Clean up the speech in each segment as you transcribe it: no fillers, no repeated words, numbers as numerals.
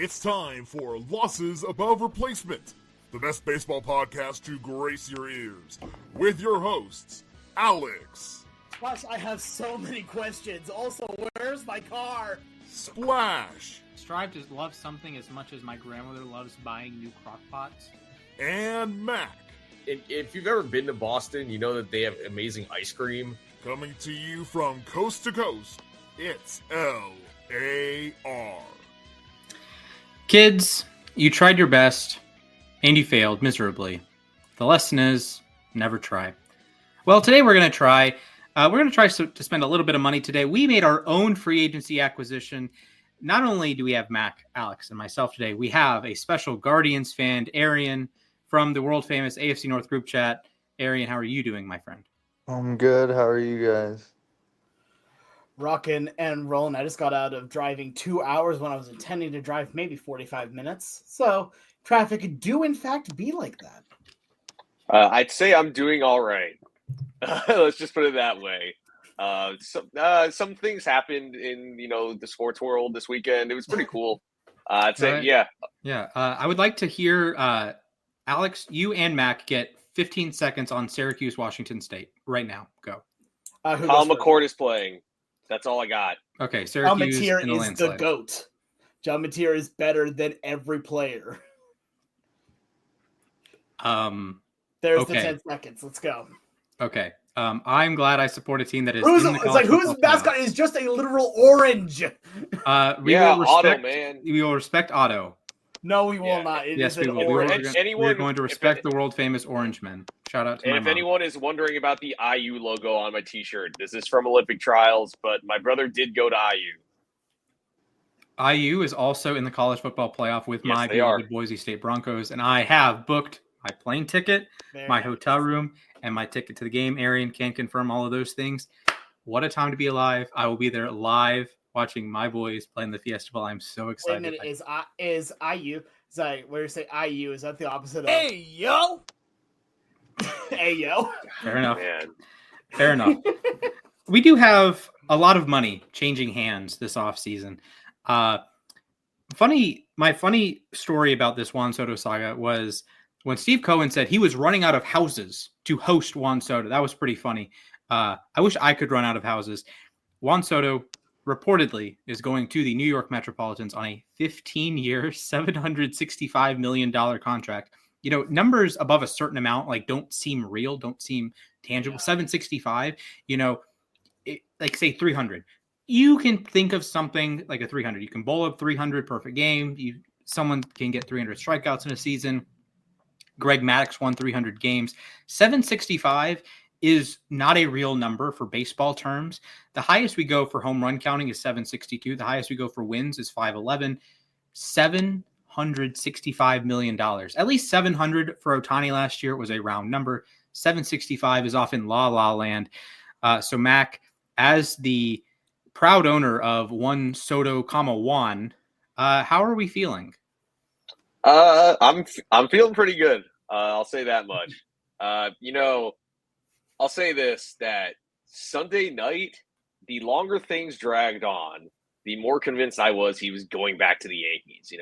It's time for Losses Above Replacement, the best baseball podcast to grace your ears, with your hosts, Alex. Plus, I have so many questions. Also, where's my car? Splash. Strive to love something as much as my grandmother loves buying new crock pots. And Mac. If you've ever been to Boston, you know that they have amazing ice cream. Coming to you from coast to coast, it's L-A-R. Kids, you tried your best, and you failed miserably. The lesson is, never try. Well, today we're going to try. To spend a little bit of money today. We made our own free agency acquisition. Not only do we have Mac, Alex, and myself today, we have a special Guardians fan, Arian, from the world-famous AFC North group chat. Arian, how are you doing, my friend? I'm good. How are you guys? Rockin' and rolling. I just got out of driving 2 hours when I was intending to drive maybe 45 minutes. So traffic do in fact be like that. I'd say I'm doing all right. Let's just put it that way. Some things happened in the sports world this weekend. It was pretty cool. I'd say yeah. I would like to hear Alex, you and Mac get 15 seconds on Syracuse, Washington State right now. Go. Kyle McCord is playing. That's all I got. Okay, Syracuse in the is landslide. the GOAT. John Mateer is better than every player. There's the 10 seconds. Let's go. Okay. I'm glad I support a team that is whose football mascot is just a literal orange. Otto, man. We will respect Otto. No, we will not. Yes, we will. We're going to respect the world famous Orange Men. Shout out to my mom. Anyone is wondering about the IU logo on my T-shirt, this is from Olympic Trials, but my brother did go to IU. IU is also in the college football playoff with my beloved Boise State Broncos, and I have booked my plane ticket, my hotel room, and my ticket to the game. Arian can confirm all of those things. What a time to be alive. I will be there live watching my boys play in the Fiesta Bowl. I'm so excited. Wait a minute, is IU? Sorry, where you say IU, is that the opposite of Hey yo? Hey yo? Fair enough. Man. Fair enough. We do have a lot of money changing hands this offseason. My funny story about this Juan Soto saga was when Steve Cohen said he was running out of houses to host Juan Soto. That was pretty funny. I wish I could run out of houses. Juan Soto reportedly is going to the New York Metropolitans on a 15-year, $765 million contract. You know, numbers above a certain amount don't seem real, don't seem tangible. 765, like say 300. You can think of something like a 300. You can bowl up 300, perfect game. Someone can get 300 strikeouts in a season. Greg Maddux won 300 games. 765 is not a real number for baseball terms. The highest we go for home run counting is 762. The highest we go for wins is 511. $765 million. At least 700 for Ohtani last year was a round number. 765 is often la land. So Mac, as the proud owner of Juan Soto, Juan, how are we feeling? I'm feeling pretty good. I'll say that much. I'll say this, that Sunday night, the longer things dragged on, the more convinced I was he was going back to the Yankees.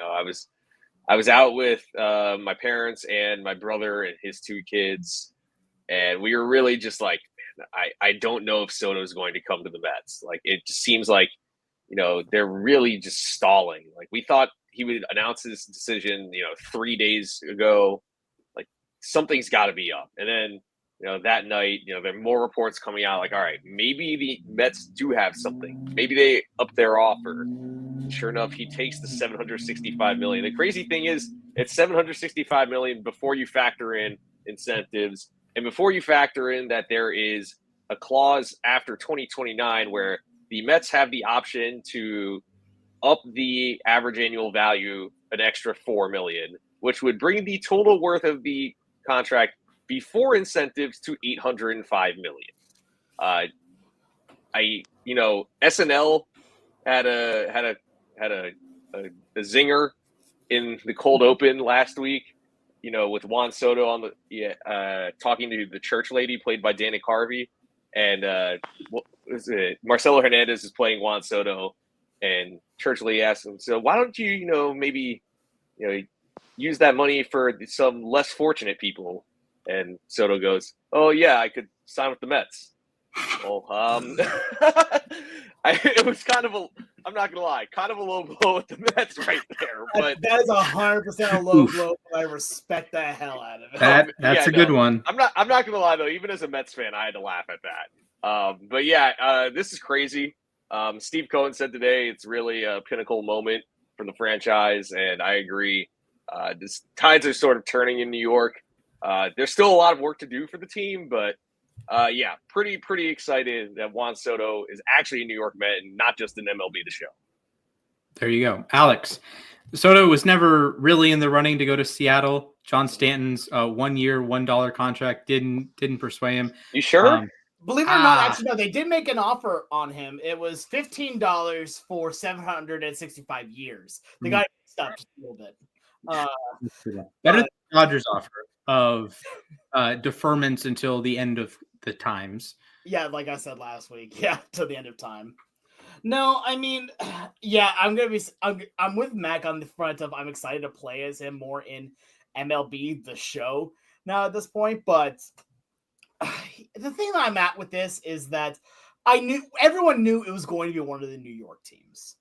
I was out with my parents and my brother and his two kids, and we were really just like, man, I don't know if Soto's going to come to the Mets. Like, it just seems like, they're really just stalling. Like, we thought he would announce his decision, 3 days ago. Like, something's got to be up. And then, that night, there are more reports coming out like, all right, maybe the Mets do have something. Maybe they up their offer. Sure enough, he takes the $765 million. The crazy thing is, it's $765 million before you factor in incentives and before you factor in that there is a clause after 2029 where the Mets have the option to up the average annual value an extra $4 million, which would bring the total worth of the contract before incentives to $805 million. SNL had a zinger in the cold open last week. With Juan Soto on talking to the church lady played by Dana Carvey, and Marcelo Hernandez is playing Juan Soto, And Churchley asked him, so why don't you, maybe, use that money for some less fortunate people? And Soto goes, oh, yeah, I could sign with the Mets. Well, it was kind of I'm not going to lie, kind of a low blow with the Mets right there. But that is 100% a low blow, but I respect the hell out of it. That's a good one. I'm not going to lie, though. Even as a Mets fan, I had to laugh at that. But yeah, this is crazy. Steve Cohen said today it's really a pinnacle moment for the franchise, and I agree. The tides are sort of turning in New York. There's still a lot of work to do for the team, but yeah, pretty excited that Juan Soto is actually a New York Met and not just an MLB The Show. There you go. Alex, Soto was never really in the running to go to Seattle. John Stanton's 1 year, $1 contract didn't persuade him. You sure? Believe it or not, actually, no, they did make an offer on him. It was $15 for 765 years. The guy stopped a little bit. Better than the Dodgers offer of deferments until the end of the times. Yeah, like I said last week. Yeah, till the end of time. No, I mean, yeah, I'm with Mac on the front of I'm excited to play as him more in MLB The Show now at this point, but the thing that I'm at with this is that everyone knew it was going to be one of the New York teams.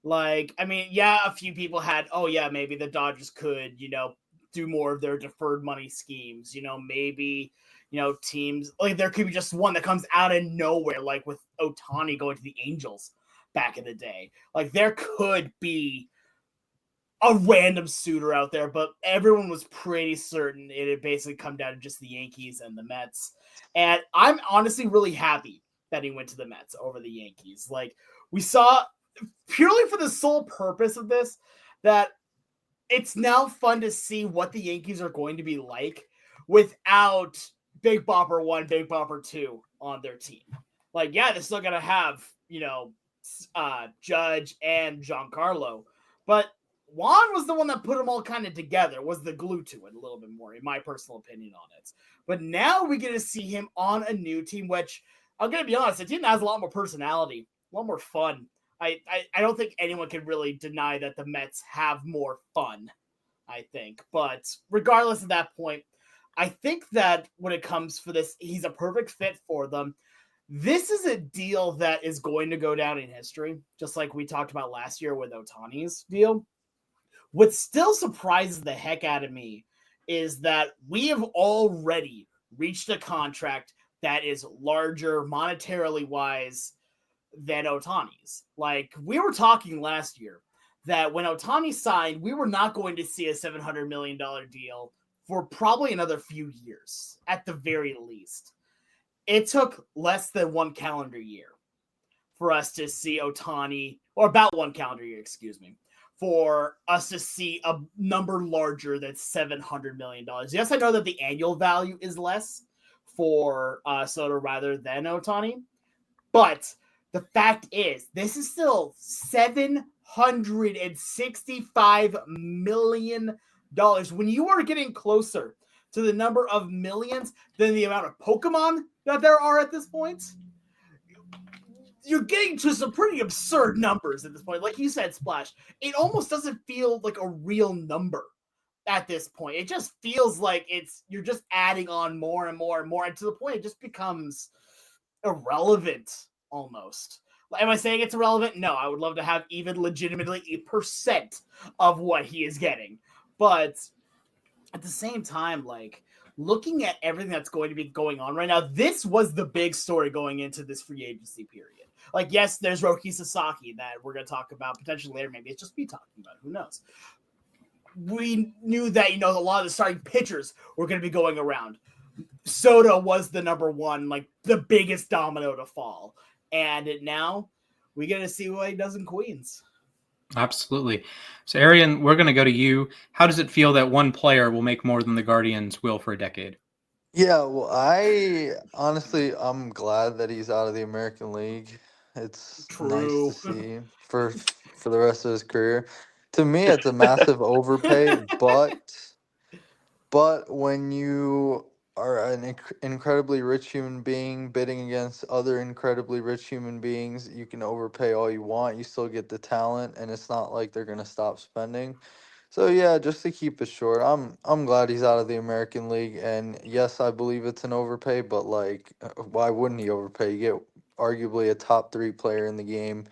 Like, I mean, yeah, a few people had, oh yeah, maybe the Dodgers could, do more of their deferred money schemes. Maybe, teams like there could be just one that comes out of nowhere, like with Ohtani going to the Angels back in the day. Like there could be a random suitor out there, but everyone was pretty certain it had basically come down to just the Yankees and the Mets. And I'm honestly really happy that he went to the Mets over the Yankees. Like we saw purely for the sole purpose of this, that it's now fun to see what the Yankees are going to be like without Big Bopper 1, Big Bopper 2 on their team. Like, yeah, they're still going to have, Judge and Giancarlo, but Juan was the one that put them all kind of together, was the glue to it a little bit more, in my personal opinion on it. But now we get to see him on a new team, which I'm going to be honest, the team has a lot more personality, a lot more fun. I don't think anyone can really deny that the Mets have more fun, I think. But regardless of that point, I think that when it comes for this, he's a perfect fit for them. This is a deal that is going to go down in history, just like we talked about last year with Ohtani's deal. What still surprises the heck out of me is that we have already reached a contract that is larger monetarily wise than Ohtani's. Like we were talking last year that when Ohtani signed, we were not going to see a $700 million deal for probably another few years at the very least. It took less than 1 calendar year for us to see Ohtani, or about 1 calendar year, for us to see a number larger than $700 million. Yes, I know that the annual value is less for Soto rather than Ohtani, but the fact is, this is still $765 million. When you are getting closer to the number of millions than the amount of Pokemon that there are at this point, you're getting to some pretty absurd numbers at this point. Like you said, Splash, it almost doesn't feel like a real number at this point. It just feels like you're just adding on more and more and more, and to the point it just becomes irrelevant almost. Am I saying it's irrelevant? No, I would love to have even legitimately 1% of what he is getting. But at the same time, like looking at everything that's going to be going on right now, this was the big story going into this free agency period. Like, yes, there's Roki Sasaki that we're going to talk about potentially later. Maybe it's just me talking about it. Who knows? We knew that, a lot of the starting pitchers were going to be going around. Soto was the number one, like the biggest domino to fall. And now we get to see what he does in Queens. Absolutely. So, Arian, we're going to go to you. How does it feel that one player will make more than the Guardians will for a decade? Yeah, well, I'm glad that he's out of the American League. It's nice to see for the rest of his career. To me, it's a massive overpay, but when you are an incredibly rich human being bidding against other incredibly rich human beings. You can overpay all you want, you still get the talent, and it's not like they're gonna stop spending. So yeah, just to keep it short, I'm glad he's out of the American League, and yes, I believe it's an overpay, but like, why wouldn't he overpay? You get arguably a top 3 player in the game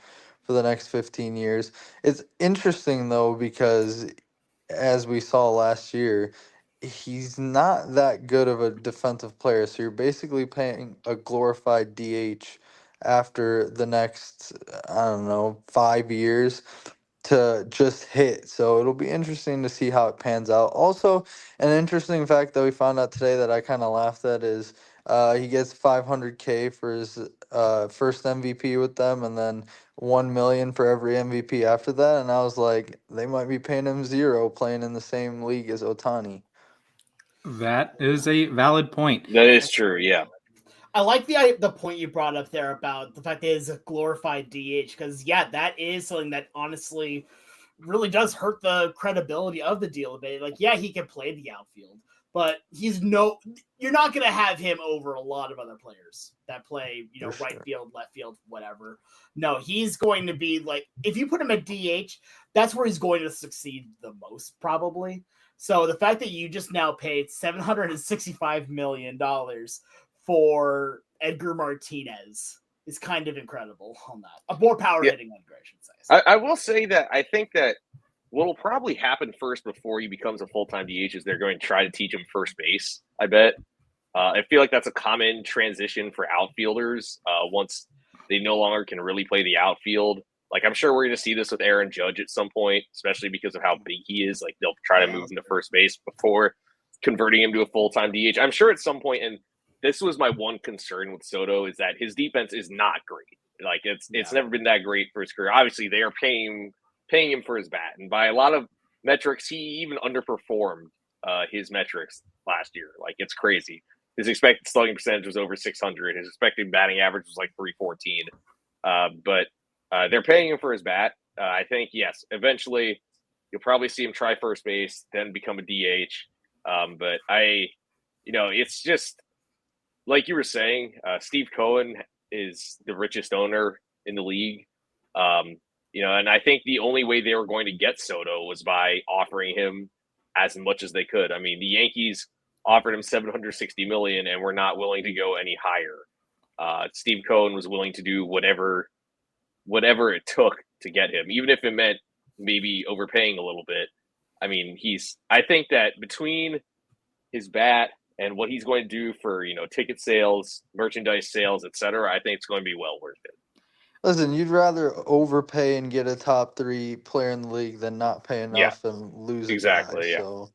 for the next 15 years. It's interesting though because as we saw last year, he's not that good of a defensive player. So you're basically paying a glorified DH after the next, I don't know, 5 years to just hit. So it'll be interesting to see how it pans out. Also, an interesting fact that we found out today that I kind of laughed at is he gets 500K for his first MVP with them, and then 1 million for every MVP after that. And I was like, they might be paying him zero playing in the same league as Otani. That is a valid point. That is true. Yeah. I like the point you brought up there about the fact that it's a glorified DH, because yeah, that is something that honestly really does hurt the credibility of the deal a bit. Like, yeah, he can play the outfield, but you're not going to have him over a lot of other players that play, right field, left field, whatever. No, he's going to be like, if you put him at DH, that's where he's going to succeed the most, probably. So the fact that you just now paid $765 million for Edgar Martinez is kind of incredible on that. A more power hitting Edgar, I should say. I will say that I think that what will probably happen first before he becomes a full-time DH is they're going to try to teach him first base, I bet. I feel like that's a common transition for outfielders once they no longer can really play the outfield. Like, I'm sure we're going to see this with Aaron Judge at some point, especially because of how big he is. Like, they'll try to move him to first base before converting him to a full-time DH. I'm sure at some point, and this was my one concern with Soto, is that his defense is not great. Like, it's never been that great for his career. Obviously, they are paying him for his bat, and by a lot of metrics, he even underperformed his metrics last year. Like, it's crazy. His expected slugging percentage was over 600. His expected batting average was like 314. But they're paying him for his bat. I think, yes, eventually you'll probably see him try first base, then become a DH. But it's just like you were saying, Steve Cohen is the richest owner in the league. And I think the only way they were going to get Soto was by offering him as much as they could. I mean, the Yankees offered him $760 million and were not willing to go any higher. Steve Cohen was willing to do whatever it took to get him, even if it meant maybe overpaying a little bit. I mean, I think that between his bat and what he's going to do for, ticket sales, merchandise sales, etc., I think it's going to be well worth it. Listen, you'd rather overpay and get a top 3 player in the league than not pay enough and lose a guy. Yeah. So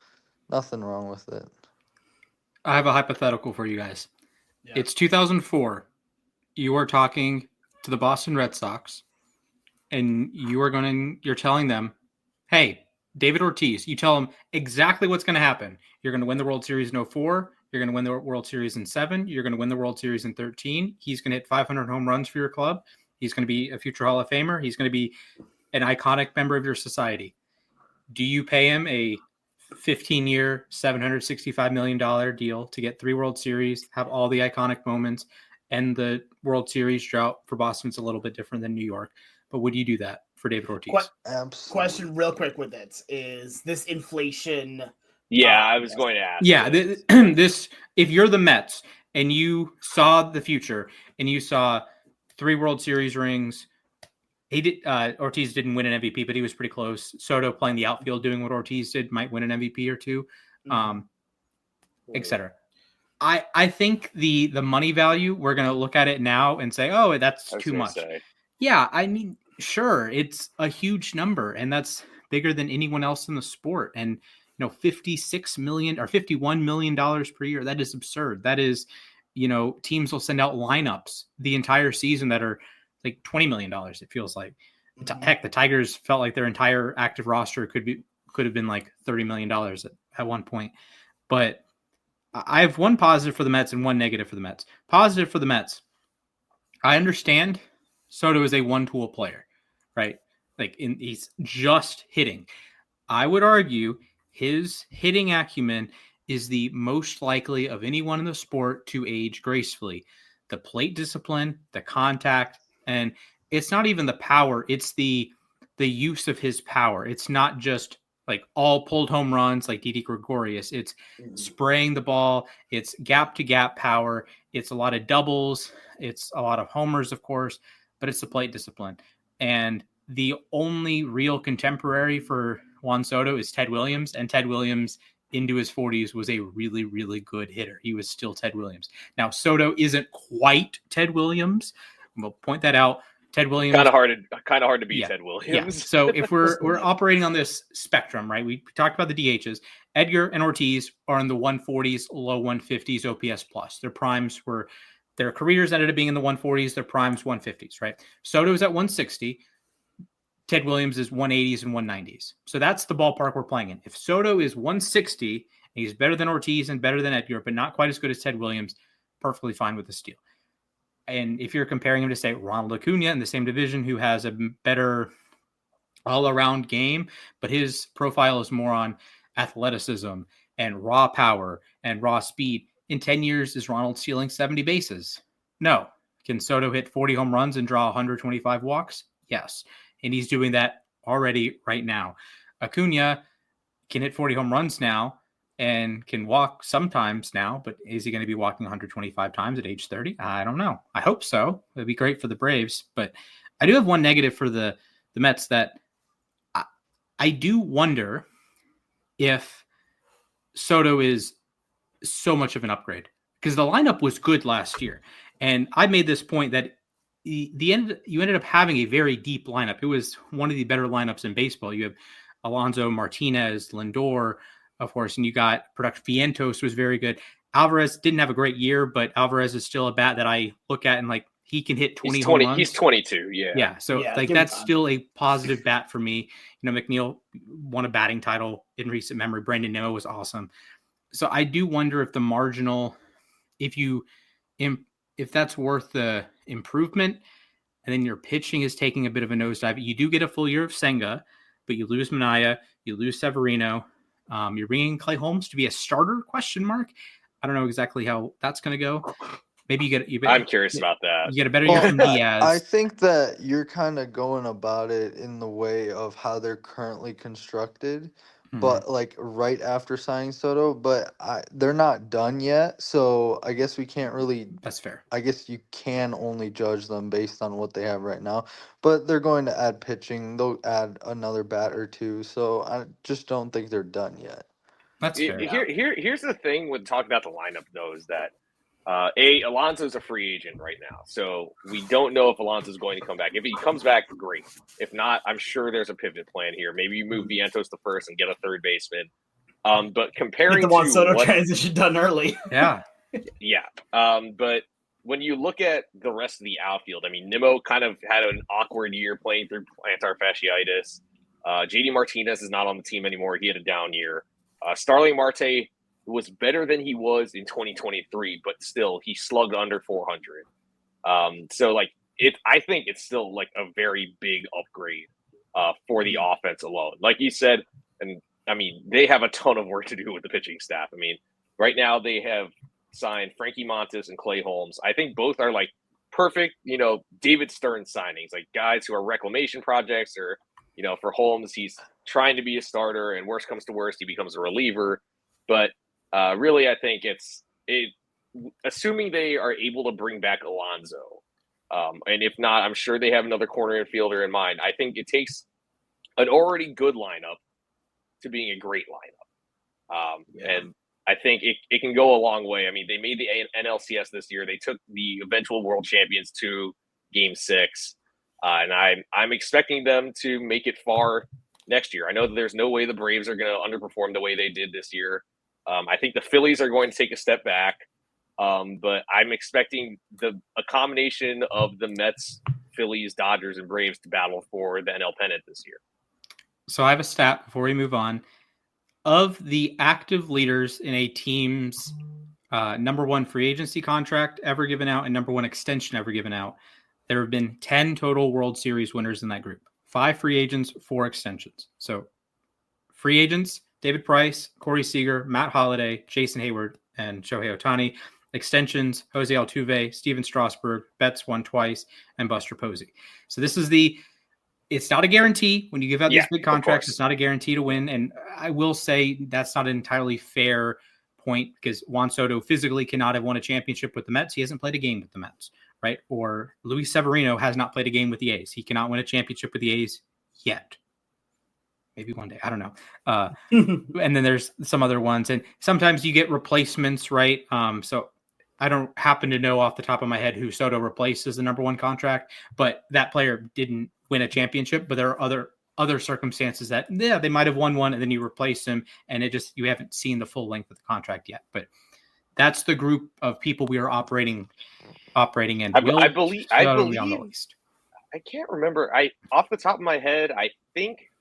nothing wrong with it. I have a hypothetical for you guys. Yeah. It's 2004. You are talking to the Boston Red Sox, and you're telling them, hey, David Ortiz, you tell him exactly what's going to happen. You're going to win the World Series in 04. You're going to win the World Series in 7. You're going to win the World Series in 13. He's going to hit 500 home runs for your club. He's going to be a future Hall of Famer. He's going to be an iconic member of your society. Do you pay him a 15-year, $765 million deal to get 3 World Series, have all the iconic moments, and the World Series drought for Boston's a little bit different than New York? But would you do that for David Ortiz? Question real quick with it. Is this inflation? Yeah, I was going to ask. Yeah, this if you're the Mets and you saw the future and you saw 3 World Series rings, Ortiz didn't win an MVP, but he was pretty close. Soto playing the outfield, doing what Ortiz did, might win an MVP or 2, etc. I think the money value, we're going to look at it now and say, oh, that's too much. Yeah, I mean, sure, it's a huge number, and that's bigger than anyone else in the sport. And $56 million or $51 million per year, that is absurd. That is, teams will send out lineups the entire season that are like $20 million. It feels like. Heck, the Tigers felt like their entire active roster could have been like $30 million at one point. But I have one positive for the Mets and one negative for the Mets. Positive for the Mets. I understand Soto is a one-tool player, right? He's just hitting. I would argue his hitting acumen is the most likely of anyone in the sport to age gracefully. The plate discipline, the contact, and it's not even the power, it's the use of his power. It's not just like all pulled home runs like Didi Gregorius. It's spraying the ball, it's gap to gap power, it's a lot of doubles, it's a lot of homers, of course, but it's the plate discipline. And the only real contemporary for Juan Soto is Ted Williams, and Ted Williams into his 40s was a really, really good hitter. He was still Ted Williams. Now, Soto isn't quite Ted Williams. We'll point that out. Ted Williams, kind of hard to beat Ted Williams. Yeah. So if we're operating on this spectrum, right? We talked about the DHs. Edgar and Ortiz are in the 140s, low 150s OPS plus. Their primes were, their careers ended up being in the 140s. Their primes 150s, right? Soto is at 160. Ted Williams is 180s and 190s. So that's the ballpark we're playing in. If Soto is 160 and he's better than Ortiz and better than Edgar, but not quite as good as Ted Williams, perfectly fine with the steal. And if you're comparing him to, say, Ronald Acuna in the same division, who has a better all-around game, but his profile is more on athleticism and raw power and raw speed, in 10 years, is Ronald stealing 70 bases? No. Can Soto hit 40 home runs and draw 125 walks? Yes. And he's doing that already right now. Acuna can hit 40 home runs now and can walk sometimes now, but is he going to be walking 125 times at age 30? I don't know. I hope so. It'd be great for the Braves. But I do have one negative for the Mets, that I do wonder if Soto is so much of an upgrade, because the lineup was good last year. And I made this point that you ended up having a very deep lineup. It was one of the better lineups in baseball. You have Alonso, Martinez, Lindor, of course, and you got production. Vientos was very good. Alvarez didn't have a great year, but Alvarez is still a bat that I look at and like, he can hit 20 home runs. He's 22, yeah. Yeah, so like that's still a positive bat for me. You know, McNeil won a batting title in recent memory. Brandon Nimmo was awesome. So I do wonder if the marginal, if that's worth the improvement, and then your pitching is taking a bit of a nosedive. You do get a full year of Senga, but you lose Minaya, you lose Severino. You're bringing Clay Holmes to be a starter? Question mark. I don't know exactly how that's going to go. Maybe you get. I'm curious about that. You get a better year from Diaz. I think that you're kind of going about it in the way of how they're currently constructed, but like right after signing Soto. But they're not done yet, so I guess we can't really. That's fair. I guess you can only judge them based on what they have right now. But they're going to add pitching. They'll add another bat or two. So I just don't think they're done yet. That's fair. Here's the thing with talking about the lineup, though, is that Alonso's a free agent right now, so we don't know if Alonso's going to come back. If he comes back, great. If not, I'm sure there's a pivot plan here. Maybe you move Vientos to first and get a third baseman. But comparing the Juan to Soto transition done early, yeah. But when you look at the rest of the outfield, I mean, Nimmo kind of had an awkward year playing through plantar fasciitis. JD Martinez is not on the team anymore. He had a down year. Starling Marte was better than he was in 2023, but still he slugged under 400. So like I think it's still like a very big upgrade for the offense alone. Like you said, and I mean, they have a ton of work to do with the pitching staff. I mean, right now they have signed Frankie Montas and Clay Holmes. I think both are like perfect, David Stern signings, like guys who are reclamation projects, or, for Holmes, he's trying to be a starter, and worst comes to worst, he becomes a reliever. But really, I think assuming they are able to bring back Alonso, and if not, I'm sure they have another corner infielder in mind. I think it takes an already good lineup to being a great lineup. And I think it can go a long way. I mean, they made the NLCS this year. They took the eventual world champions to Game 6. And I'm expecting them to make it far next year. I know that there's no way the Braves are going to underperform the way they did this year. I think the Phillies are going to take a step back. But I'm expecting a combination of the Mets, Phillies, Dodgers, and Braves to battle for the NL pennant this year. So I have a stat before we move on. Of the active leaders in a team's number one free agency contract ever given out and number one extension ever given out, there have been 10 total World Series winners in that group. 5 free agents, 4 extensions. So free agents, David Price, Corey Seager, Matt Holliday, Jason Hayward, and Shohei Ohtani. Extensions, Jose Altuve, Steven Strasburg, Betts won twice, and Buster Posey. So this is it's not a guarantee. When you give out these big contracts, it's not a guarantee to win. And I will say that's not an entirely fair point because Juan Soto physically cannot have won a championship with the Mets. He hasn't played a game with the Mets, right? Or Luis Severino has not played a game with the A's. He cannot win a championship with the A's yet. Maybe one day. I don't know. And then there's some other ones. And sometimes you get replacements, right? So I don't happen to know off the top of my head who Soto replaces the number one contract, but that player didn't win a championship. But there are other circumstances that, they might have won one and then you replace them. And you haven't seen the full length of the contract yet. But that's the group of people we are operating in. I believe on the list. I can't remember. Off the top of my head, I think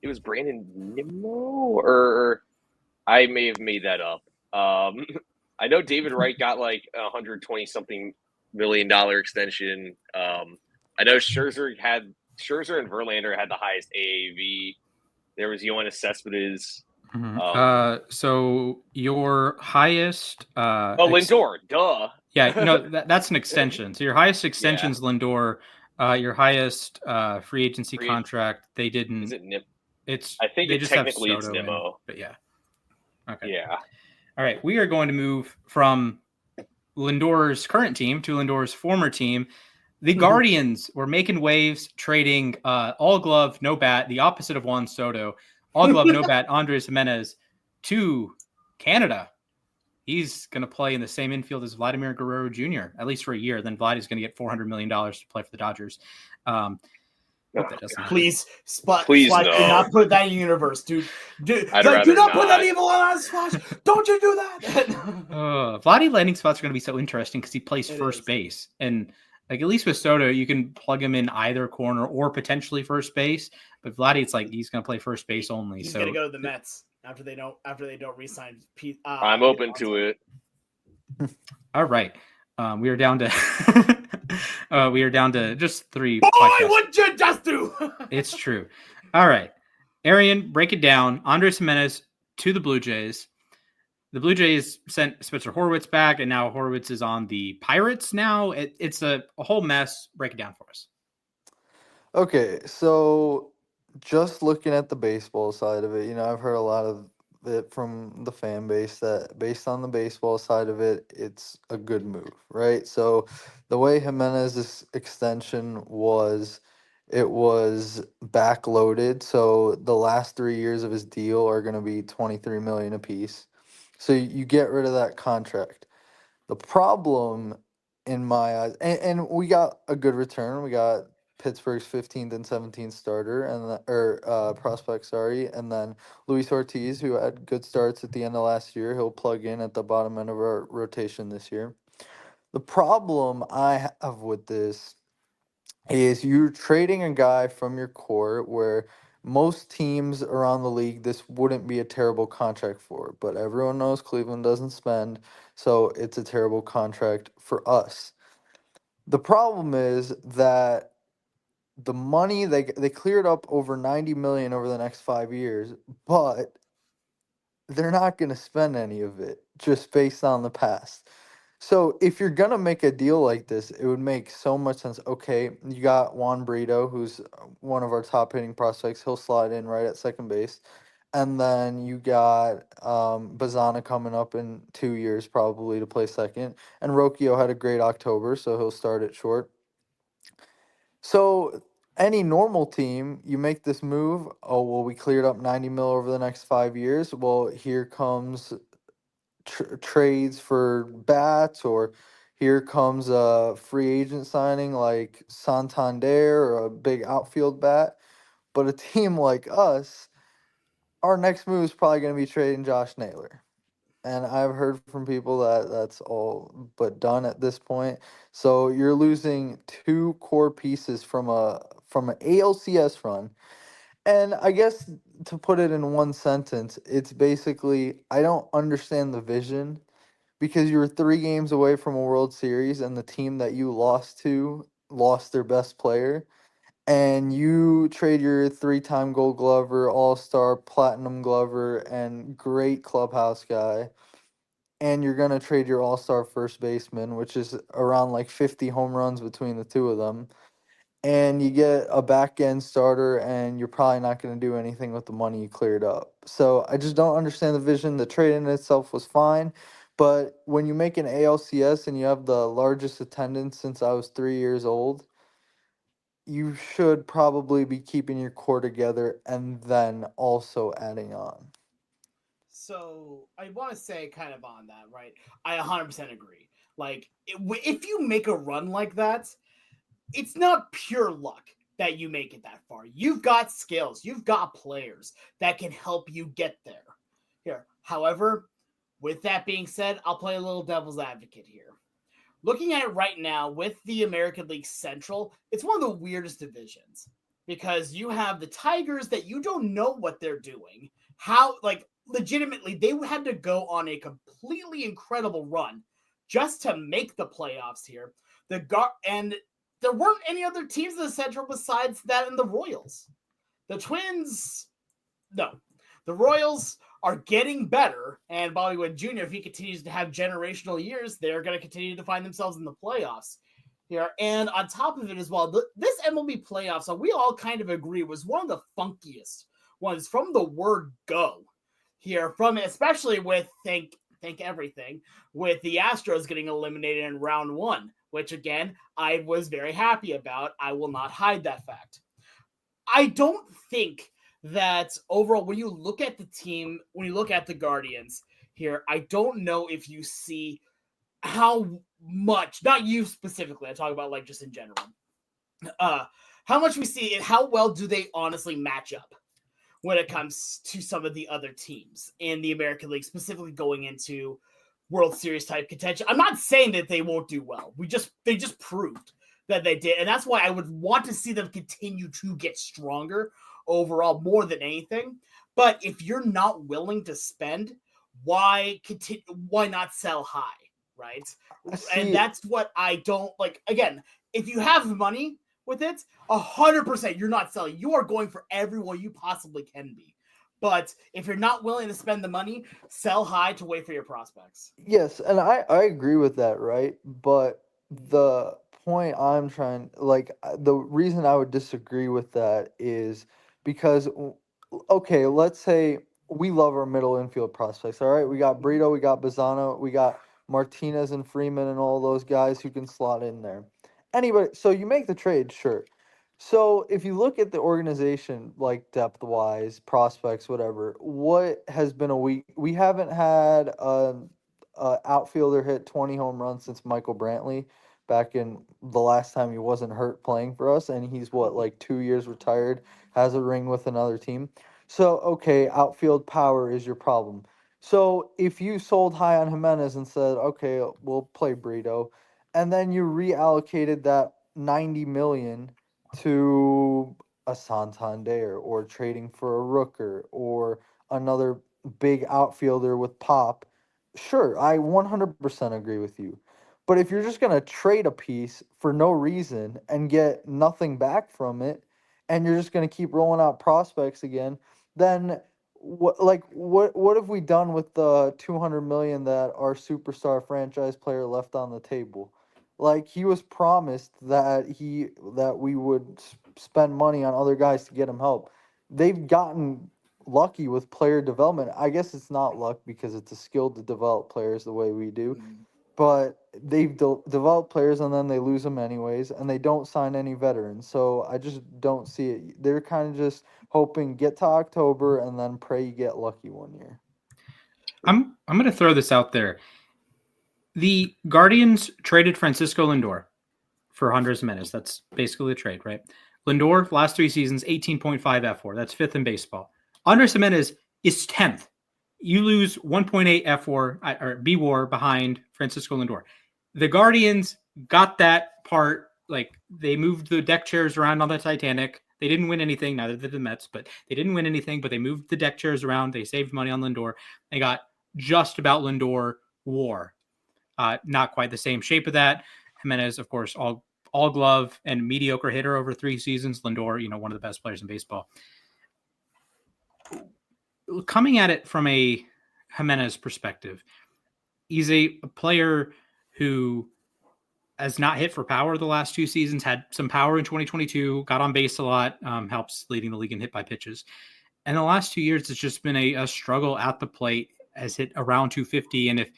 it was Brandon Nimmo, or I may have made that up. I know David Wright got like $120-something million extension. I know Scherzer and Verlander had the highest AAV. There was Yoenis Cespedes. So your highest Lindor, duh. Yeah, no, that's an extension. So your highest extension is Lindor. Your highest free agency contract, they didn't. Is it Nip? I think it technically it's Nimmo. But yeah. Okay. Yeah. All right. We are going to move from Lindor's current team to Lindor's former team. The Guardians were making waves, trading all glove, no bat, the opposite of Juan Soto. All glove, no bat, Andres Jimenez to Canada. He's going to play in the same infield as Vladimir Guerrero Jr., at least for a year. Then Vlad is going to get $400 million to play for the Dodgers. Please, no. do not put that in universe, dude. Do not put that evil on us, Flash. Don't you do that. Vladdy landing spots are going to be so interesting because he plays first base. And like at least with Soto, you can plug him in either corner or potentially first base. But Vladdy, it's like he's going to play first base only. He's going to go to the Mets after they don't re-sign Pete. I'm open to it. All right. We are down to just 3. Boy, what'd you just do? It's true. All right. Arian, break it down. Andres Jimenez to the Blue Jays. The Blue Jays sent Spencer Horwitz back, and now Horwitz is on the Pirates now. It's a whole mess. Break it down for us. Okay, so just looking at the baseball side of it, I've heard a lot of it from the fan base that based on the baseball side of it, it's a good move, right? So the way Jimenez's extension was, it was backloaded. So the last 3 years of his deal are going to be $23 million apiece. So you get rid of that contract. The problem in my eyes, and we got a good return. We got Pittsburgh's 15th and 17th starter prospect, and then Luis Ortiz, who had good starts at the end of last year. He'll plug in at the bottom end of our rotation this year. The problem I have with this is you're trading a guy from your core where most teams around the league, this wouldn't be a terrible contract for, but everyone knows Cleveland doesn't spend, so it's a terrible contract for us. The problem is that the money they cleared up over $90 million over the next 5 years, but they're not going to spend any of it just based on the past. So if you're going to make a deal like this, it would make so much sense. Okay, you got Juan Brito, who's one of our top hitting prospects. He'll slide in right at second base. And then you got Bazana coming up in 2 years probably to play second. And Rocchio had a great October, so he'll start at short. So any normal team, you make this move. Oh, well, we cleared up $90 million over the next 5 years. Well, here comes trades for bats, or here comes a free agent signing like Santander or a big outfield bat. But a team like us, our next move is probably going to be trading Josh Naylor. And I've heard from people that that's all but done at this point. So you're losing 2 core pieces from an ALCS run. And I guess to put it in one sentence, it's basically, I don't understand the vision, because you were 3 games away from a World Series and the team that you lost to lost their best player. and you trade your 3-time Gold Glover, All-Star, Platinum Glover, and great clubhouse guy, and you're gonna trade your All-Star first baseman, which is around like 50 home runs between the two of them, and you get a back end starter, and you're probably not going to do anything with the money you cleared up. So I just don't understand the vision. The trade in itself was fine, but when you make an ALCS and you have the largest attendance since I was 3 years old, you should probably be keeping your core together and then also adding on. So I want to say kind of on that, right? I 100% agree. Like, if you make a run like that, it's not pure luck that you make it that far. You've got skills. You've got players that can help you get there. Here, however, with that being said, I'll play a little devil's advocate here. Looking at it right now with the American League Central, it's one of the weirdest divisions because you have the Tigers that you don't know what they're doing. How, like, legitimately, they had to go on a completely incredible run just to make the playoffs here. And there weren't any other teams in the Central besides that and the Royals. The Twins, no. The Royals are getting better, and Bobby Witt Jr., if he continues to have generational years, they're going to continue to find themselves in the playoffs here. And on top of it as well, this MLB playoffs, so we all kind of agree, was one of the funkiest ones from the word go here, from especially with thank everything, with the Astros getting eliminated in round one, which again, I was very happy about. I will not hide that fact. I don't think that overall, when you look at the team, when you look at the Guardians here, I don't know if you see how much, not you specifically, I talk about like just in general, how much we see and how well do they honestly match up when it comes to some of the other teams in the American League, specifically going into World Series type contention. I'm not saying that they won't do well. They just proved that they did. And that's why I would want to see them continue to get stronger overall more than anything. But if you're not willing to spend, why not sell high, right? And that's what I don't like. Again, if you have money with it, 100% you're not selling. You are going for everyone you possibly can be. But if you're not willing to spend the money, sell high to wait for your prospects. Yes, and I agree with that, right? But the point I'm trying, the reason I would disagree with that is because, okay, let's say we love our middle infield prospects, all right? We got Brito, we got Bazzano, we got Martinez and Freeman and all those guys who can slot in there. Anybody, so you make the trade, sure. So if you look at the organization, like depth-wise, prospects, whatever, what has been a week? We haven't had a outfielder hit 20 home runs since Michael Brantley back in the last time he wasn't hurt playing for us, and he's like 2 years retired, has a ring with another team. So okay, outfield power is your problem. So if you sold high on Jimenez and said, okay, we'll play Brito, and then you reallocated that 90 million to a Santander or trading for a Rooker or another big outfielder with pop, sure, I 100% agree with you. But if you're just going to trade a piece for no reason and get nothing back from it, and you're just going to keep rolling out prospects again, then what have we done with the 200 million that our superstar franchise player left on the table? Like, he was promised that we would spend money on other guys to get him help. They've gotten lucky with player development. I guess it's not luck because it's a skill to develop players the way we do. But they've developed players and then they lose them anyways, and they don't sign any veterans. So I just don't see it. They're kind of just hoping get to October and then pray you get lucky one year. I'm going to throw this out there. The Guardians traded Francisco Lindor for Andres Gimenez. That's basically a trade, right? Lindor, last 3 seasons, 18.5 F4. That's 5th in baseball. Andres Gimenez is 10th. You lose 1.8 F4 or B WAR behind Francisco Lindor. The Guardians got that part. Like, they moved the deck chairs around on the Titanic. They didn't win anything, neither did the Mets, but they didn't win anything, but they moved the deck chairs around. They saved money on Lindor. They got just about Lindor WAR. Not quite the same shape of that. Jimenez, of course, all All Glove and mediocre hitter over 3 seasons. Lindor, one of the best players in baseball. Coming at it from a Jimenez perspective, he's a player who has not hit for power the last 2 seasons, had some power in 2022, got on base a lot, helps leading the league in hit by pitches. And the last 2 years, it's just been a struggle at the plate, has hit around 250. And if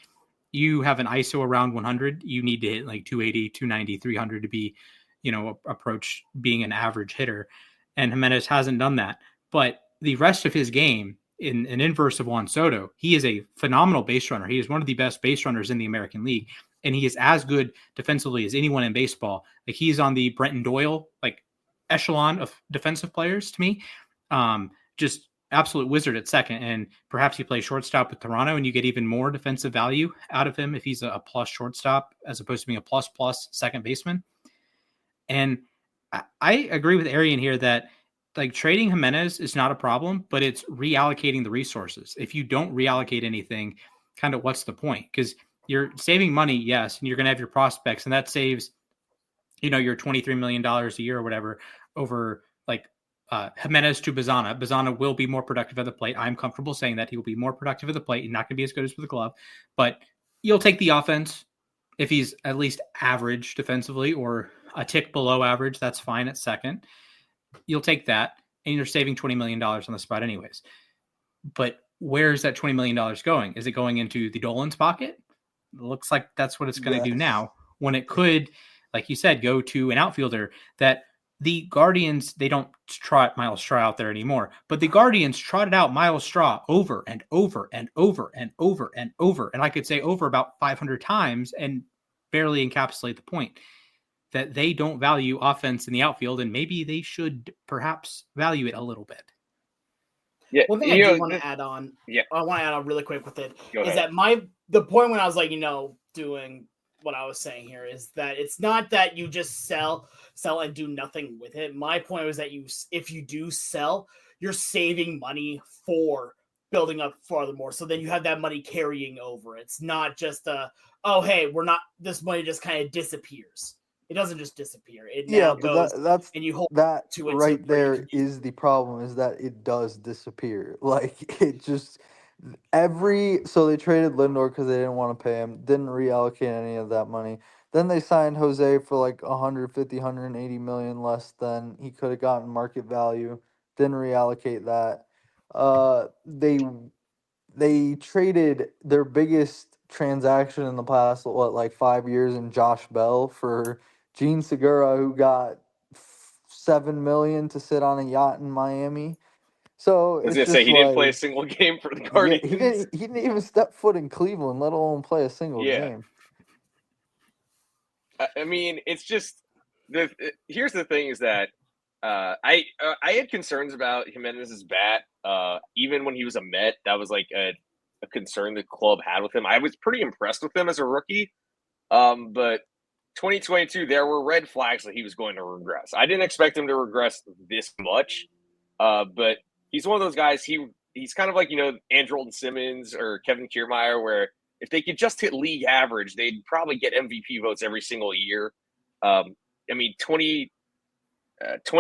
you have an ISO around 100, you need to hit like 280, 290, 300 to be, approach being an average hitter. And Jimenez hasn't done that. But the rest of his game, in an inverse of Juan Soto, he is a phenomenal base runner. He is one of the best base runners in the American League. And he is as good defensively as anyone in baseball. Like, he's on the Brenton Doyle, like, echelon of defensive players to me. Just absolute wizard at second. And perhaps he plays shortstop with Toronto and you get even more defensive value out of him if he's a plus shortstop as opposed to being a plus second baseman. And I agree with Arian here that, like, trading Jimenez is not a problem, but it's reallocating the resources. If you don't reallocate anything, kind of what's the point? Because you're saving money, yes, and you're going to have your prospects, and that saves, your $23 million a year or whatever over, like, Jimenez to Bazana. Bazana will be more productive at the plate. I'm comfortable saying that he will be more productive at the plate and not going to be as good as with the glove, but you'll take the offense if he's at least average defensively or a tick below average. That's fine at second. You'll take that, and you're saving $20 million on the spot anyways. But where is that $20 million going? Is it going into the Dolan's pocket? It looks like that's what it's going to do now, when it could, like you said, go to an outfielder that the Guardians, they don't trot Miles Straw out there anymore, but the Guardians trotted out Miles Straw over and over and over and over and over. And I could say over about 500 times and barely encapsulate the point that they don't value offense in the outfield, and maybe they should perhaps value it a little bit. Yeah, one thing I do want to add on. Yeah, I want to add on really quick with it. Go is ahead. that the point when I was like, doing what I was saying here is that it's not that you just sell and do nothing with it. My point was that if you do sell, you're saving money for building up furthermore. So then you have that money carrying over. It's not just this money just kind of disappears. It doesn't just disappear. It now goes, and you hold that to it right there is the problem, is that it does disappear. Like, it just so they traded Lindor because they didn't want to pay him, didn't reallocate any of that money. Then they signed Jose for like 150, 180 million less than he could have gotten market value. Didn't reallocate that. They traded their biggest transaction in the past, like 5 years, in Josh Bell for Gene Segura, who got $7 million to sit on a yacht in Miami. So I was gonna say he didn't play a single game for the Guardians. Yeah, he didn't even step foot in Cleveland, let alone play a single game. I mean, it's just here's the thing: is that I had concerns about Jimenez's bat. Even when he was a Met, that was like a concern the club had with him. I was pretty impressed with him as a rookie, but 2022 there were red flags that he was going to regress. I didn't expect him to regress this much, but he's one of those guys. He's kind of like, Andrelton Simmons or Kevin Kiermaier, where if they could just hit league average, they'd probably get MVP votes every single year. I mean, 20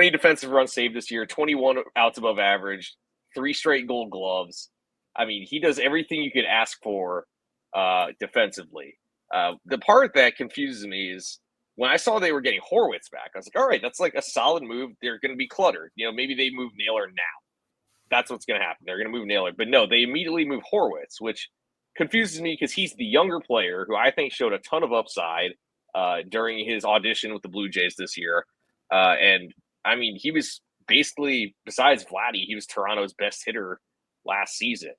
defensive runs saved this year, 21 outs above average, 3 straight Gold Gloves. I mean, he does everything you could ask for defensively. The part that confuses me is when I saw they were getting Horwitz back, I was like, all right, that's like a solid move. They're going to be cluttered. Maybe they move Naylor now. That's what's going to happen. They're going to move Naylor. But no, they immediately move Horwitz, which confuses me because he's the younger player who I think showed a ton of upside during his audition with the Blue Jays this year. And, I mean, he was basically, besides Vladdy, he was Toronto's best hitter last season.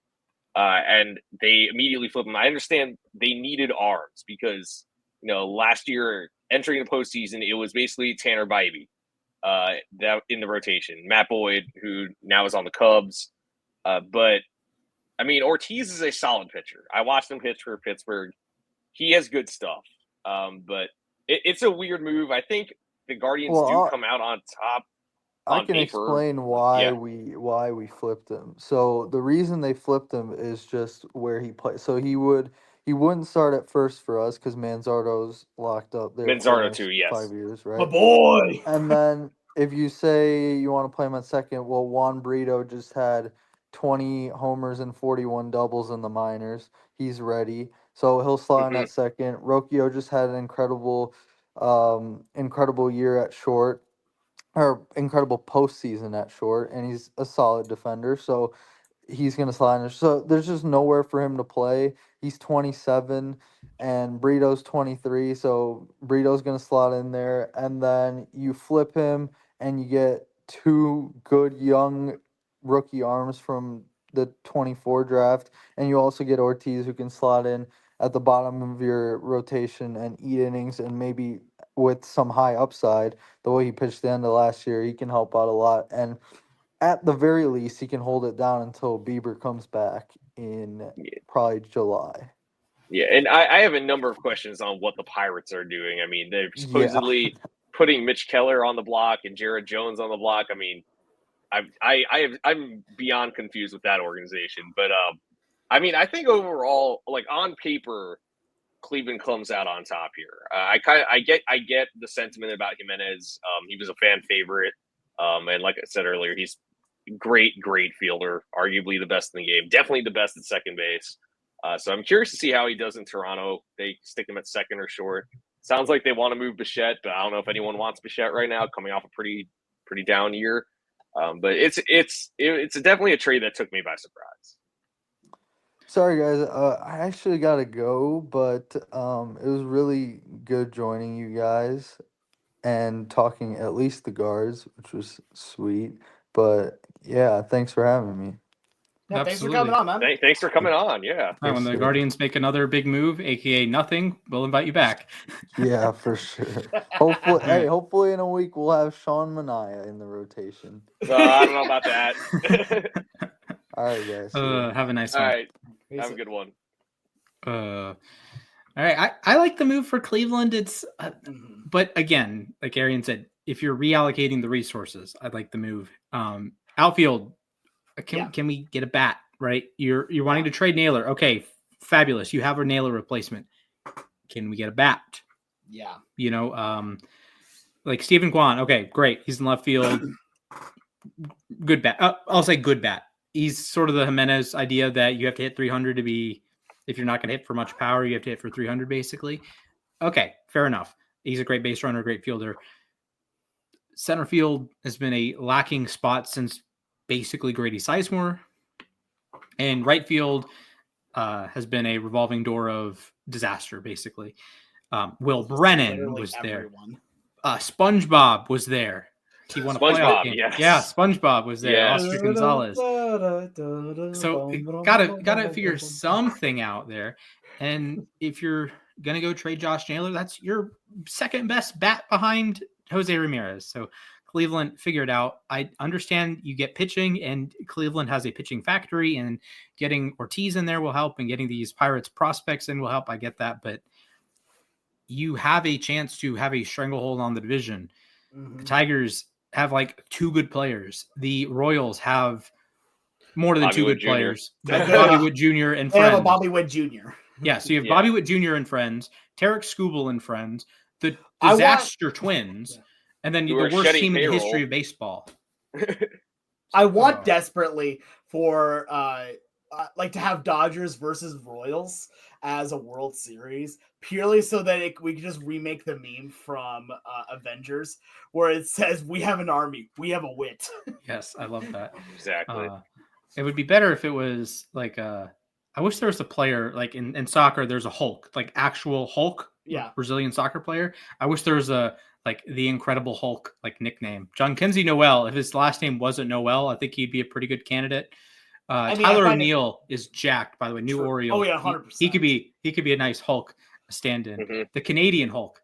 And they immediately flipped him. I understand they needed arms because, last year entering the postseason, it was basically Tanner Bybee that in the rotation. Matt Boyd, who now is on the Cubs. But, I mean, Ortiz is a solid pitcher. I watched him pitch for Pittsburgh. He has good stuff. But it's a weird move. I think the Guardians do come out on top. I can explain why we flipped him. So the reason they flipped him is just where he played. So he He wouldn't start at first for us because Manzardo's locked up there for the Manzardo next too, yes. 5 years, My right? boy. And then if you say you want to play him at second, well, Juan Brito just had 20 homers and 41 doubles in the minors. He's ready, so he'll slot in at second. Rocchio just had an incredible year at short, or incredible postseason at short, and he's a solid defender. So he's going to slide in. So there's just nowhere for him to play. He's 27 and Brito's 23. So Brito's going to slot in there. And then you flip him and you get two good young rookie arms from the 24 draft. And you also get Ortiz, who can slot in at the bottom of your rotation and eat innings, and maybe with some high upside, the way he pitched the end of last year, he can help out a lot. And at the very least, he can hold it down until Bieber comes back in probably July. Yeah, and I have a number of questions on what the Pirates are doing. I mean, they're supposedly putting Mitch Keller on the block and Jared Jones on the block. I mean, I'm beyond confused with that organization. But I mean, I think overall, like on paper, Cleveland comes out on top here. I get the sentiment about Jimenez. He was a fan favorite, and like I said earlier, he's great fielder, arguably the best in the game, definitely the best at second base. So I'm curious to see how he does in Toronto. They stick him at second or short. Sounds like they want to move Bichette, but I don't know if anyone wants Bichette right now, coming off a pretty down year. But it's definitely a trade that took me by surprise. Sorry, guys. I actually got to go, but it was really good joining you guys and talking at least the guards, which was sweet. But yeah, thanks for having me. Yeah, thanks for coming on, man. Thanks for coming on. Yeah. Right, when the Guardians make another big move, aka nothing, we'll invite you back. Yeah, for sure. Hopefully in a week we'll have Sean Manaea in the rotation. I don't know about that. All right, guys. Have a nice one. All right. Have a good one. All right. I like the move for Cleveland. It's, but again, like Arian said, if you're reallocating the resources, I'd like the move. Outfield, can we get a bat? Right? You're wanting to trade Naylor. Okay, fabulous. You have a Naylor replacement. Can we get a bat? Yeah. You know, like Stephen Kwan. Okay, great. He's in left field. Good bat. I'll say good bat. He's sort of the Jimenez idea that you have to hit 300 to be, if you're not going to hit for much power, you have to hit for 300 basically. Okay, fair enough. He's a great base runner, great fielder. Center field has been a lacking spot since basically Grady Sizemore. And right field has been a revolving door of disaster, basically. Will Brennan was there. SpongeBob was there. He won a playoff game. Yes. Yeah, SpongeBob was there. Yeah. Oscar Gonzalez. So gotta figure something out there. And if you're gonna go trade Josh Naylor, that's your second best bat behind Jose Ramirez. So Cleveland, figure it out. I understand you get pitching, and Cleveland has a pitching factory, and getting Ortiz in there will help, and getting these Pirates prospects in will help. I get that, but you have a chance to have a stranglehold on the division. Mm-hmm. The Tigers have like two good players. The Royals have more than Bobby two Wood good players. Bobby Wood Jr. and friends. They have a Bobby Wood Jr. Yeah, so you have Bobby Wood Jr. and friends, Tarek Skubal and friends, the disaster twins, and then the worst team in the history of baseball. I want desperately for like to have Dodgers versus Royals as a World Series, purely so that we can just remake the meme from Avengers where it says, "We have an army, we have a wit." Yes, I love that. Exactly. It would be better if it was like I wish there was a player like in soccer. There's a Hulk, like actual Hulk, Brazilian soccer player. I wish there was a like the Incredible Hulk like nickname. John Kenzie Noel. If his last name wasn't Noel, I think he'd be a pretty good candidate. Tyler O'Neill is jacked, by the way. New Oriole. Oh yeah, 100%. He could be a nice Hulk stand-in. Mm-hmm. The Canadian Hulk.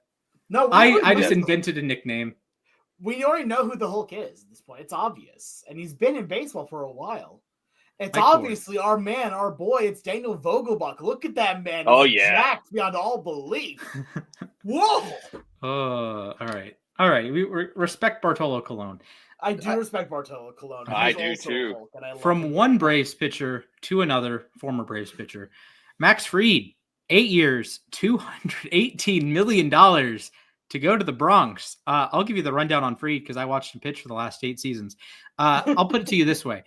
No, I just invented a nickname. We already know who the Hulk is at this point. It's obvious, and he's been in baseball for a while. It's obviously our man, our boy. It's Daniel Vogelbach. Look at that man. He's jacked beyond all belief. Whoa. All right. We respect Bartolo Colon. I do respect Bartolo Colon. I do too. From one Braves pitcher to another former Braves pitcher, Max Fried, 8 years, $218 million to go to the Bronx. I'll give you the rundown on Fried because I watched him pitch for the last 8 seasons. I'll put it to you this way.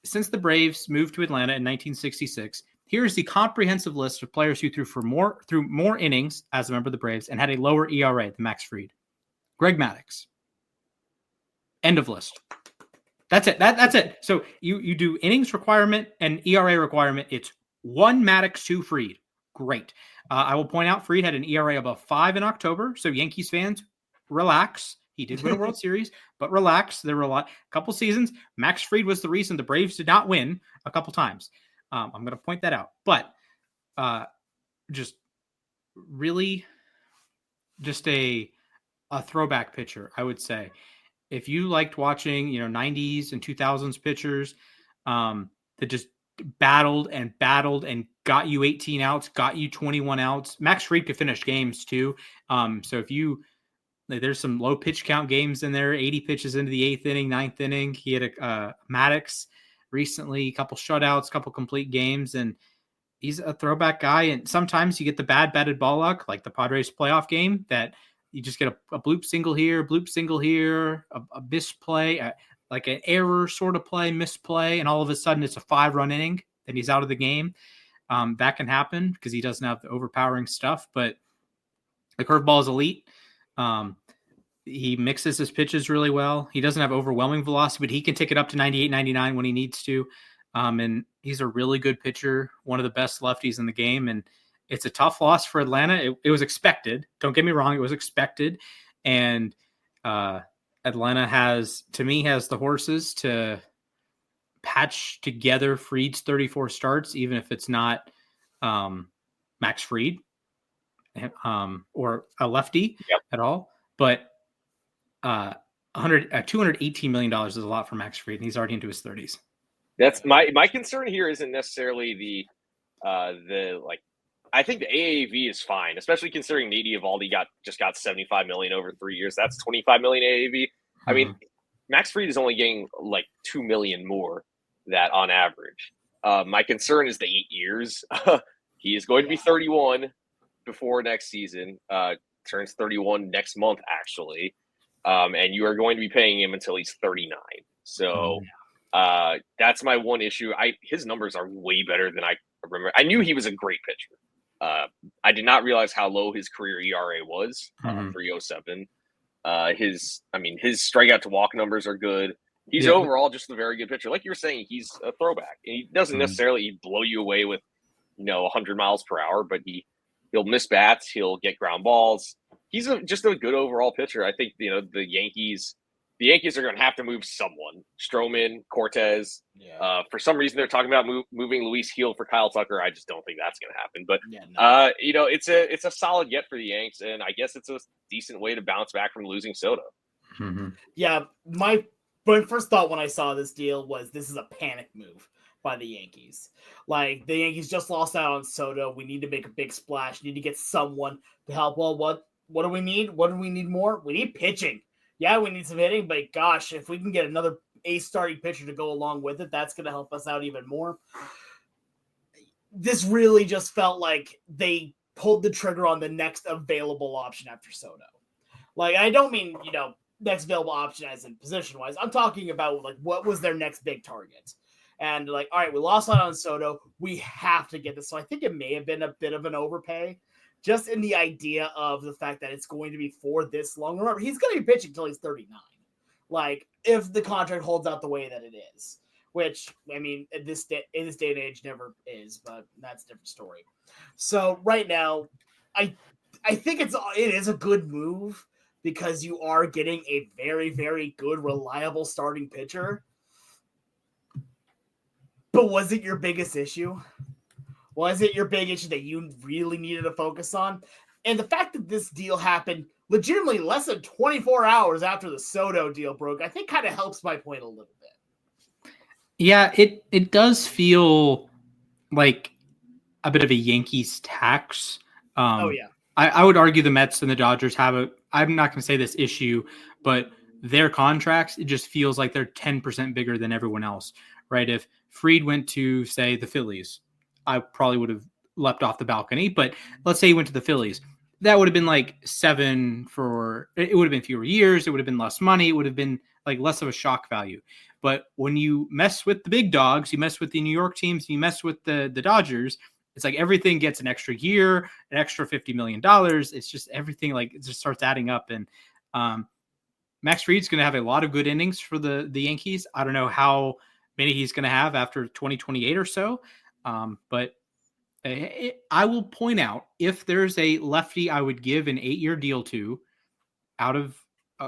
Since the Braves moved to Atlanta in 1966, here's the comprehensive list of players who threw more innings as a member of the Braves and had a lower ERA than Max Fried. Greg Maddux. End of list. That's it. That's it. So you do innings requirement and ERA requirement. It's 1 Maddux, 2 Fried. Great. I will point out Fried had an ERA above 5 in October. So Yankees fans, relax. He did win a World Series, but relax. There were a couple seasons. Max Fried was the reason the Braves did not win a couple times. I'm going to point that out. But just really just a throwback pitcher, I would say. If you liked watching, 90s and 2000s pitchers that just battled and got you 18 outs, got you 21 outs. Max Fried could finish games too. So if there's some low pitch count games in there, 80 pitches into the 8th inning, 9th inning. He had a Maddux recently, a couple shutouts, a couple complete games, and he's a throwback guy. And sometimes you get the batted ball luck, like the Padres playoff game, that you just get a bloop single here, a misplay, like an error sort of play, misplay, and all of a sudden it's a 5-run inning, then he's out of the game. That can happen because he doesn't have the overpowering stuff, but the curveball is elite. He mixes his pitches really well. He doesn't have overwhelming velocity, but he can take it up to 98, 99 when he needs to. And he's a really good pitcher, one of the best lefties in the game. And it's a tough loss for Atlanta. It was expected. Don't get me wrong. It was expected. And Atlanta has the horses to patch together Fried's 34 starts, even if it's not Max Fried or a lefty at all. But $218 million is a lot for Max Fried, and he's already into his 30s. That's my concern here isn't necessarily the I think the AAV is fine, especially considering Nate Eovaldi just got $75 million over 3 years. That's $25 million AAV. I mean, Max Fried is only getting like $2 million more that on average. My concern is the 8 years. He is going to be 31 before next season. Turns 31 next month, actually. And you are going to be paying him until he's 39. So that's my one issue. His numbers are way better than I remember. I knew he was a great pitcher. I did not realize how low his career ERA was, 3.07. His strikeout to walk numbers are good. He's overall just a very good pitcher. Like you were saying, he's a throwback. And he doesn't necessarily blow you away with, 100 miles per hour, but he'll miss bats. He'll get ground balls. He's just a good overall pitcher. I think, the Yankees are going to have to move someone. Stroman, Cortez. Yeah. For some reason, they're talking about moving Luis Gil for Kyle Tucker. I just don't think that's going to happen. But, it's a solid get for the Yanks, and I guess it's a decent way to bounce back from losing Soto. Mm-hmm. Yeah, my first thought when I saw this deal was this is a panic move by the Yankees. Like, the Yankees just lost out on Soto. We need to make a big splash. We need to get someone to help. Well, what do we need? What do we need more? We need pitching. Yeah, we need some hitting, but gosh, if we can get another ace starting pitcher to go along with it, that's going to help us out even more. This really just felt like they pulled the trigger on the next available option after Soto. Like, I don't mean, next available option as in position-wise. I'm talking about, like, what was their next big target? And, like, all right, we lost out on Soto. We have to get this. So I think it may have been a bit of an overpay. Just in the idea of the fact that it's going to be for this long. Remember, he's going to be pitching until he's 39. Like, if the contract holds out the way that it is. Which, I mean, in this day and age never is, but that's a different story. So, right now, I think it is a good move because you are getting a very, very good, reliable starting pitcher. But was it your biggest issue? Was it your big issue that you really needed to focus on? And the fact that this deal happened legitimately less than 24 hours after the Soto deal broke, I think kind of helps my point a little bit. Yeah, it does feel like a bit of a Yankees tax. I would argue the Mets and the Dodgers have I'm not going to say this issue, but their contracts, it just feels like they're 10% bigger than everyone else, right? If Fried went to, say, the Phillies, I probably would have leapt off the balcony. But let's say he went to the Phillies. That would have been like 7 for – it would have been fewer years. It would have been less money. It would have been like less of a shock value. But when you mess with the big dogs, you mess with the New York teams, you mess with the Dodgers, it's like everything gets an extra year, an extra $50 million. It's just everything like it just starts adding up. And Max Fried's going to have a lot of good innings for the Yankees. I don't know how many he's going to have after 2028 or so. But I will point out, if there's a lefty I would give an 8-year deal to out of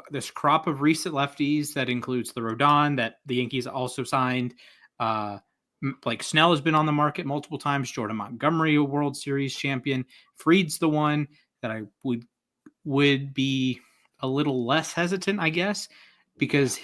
this crop of recent lefties that includes the Rodon that the Yankees also signed. Like Snell has been on the market multiple times. Jordan Montgomery, a World Series champion. Fried's the one that I would be a little less hesitant, I guess, because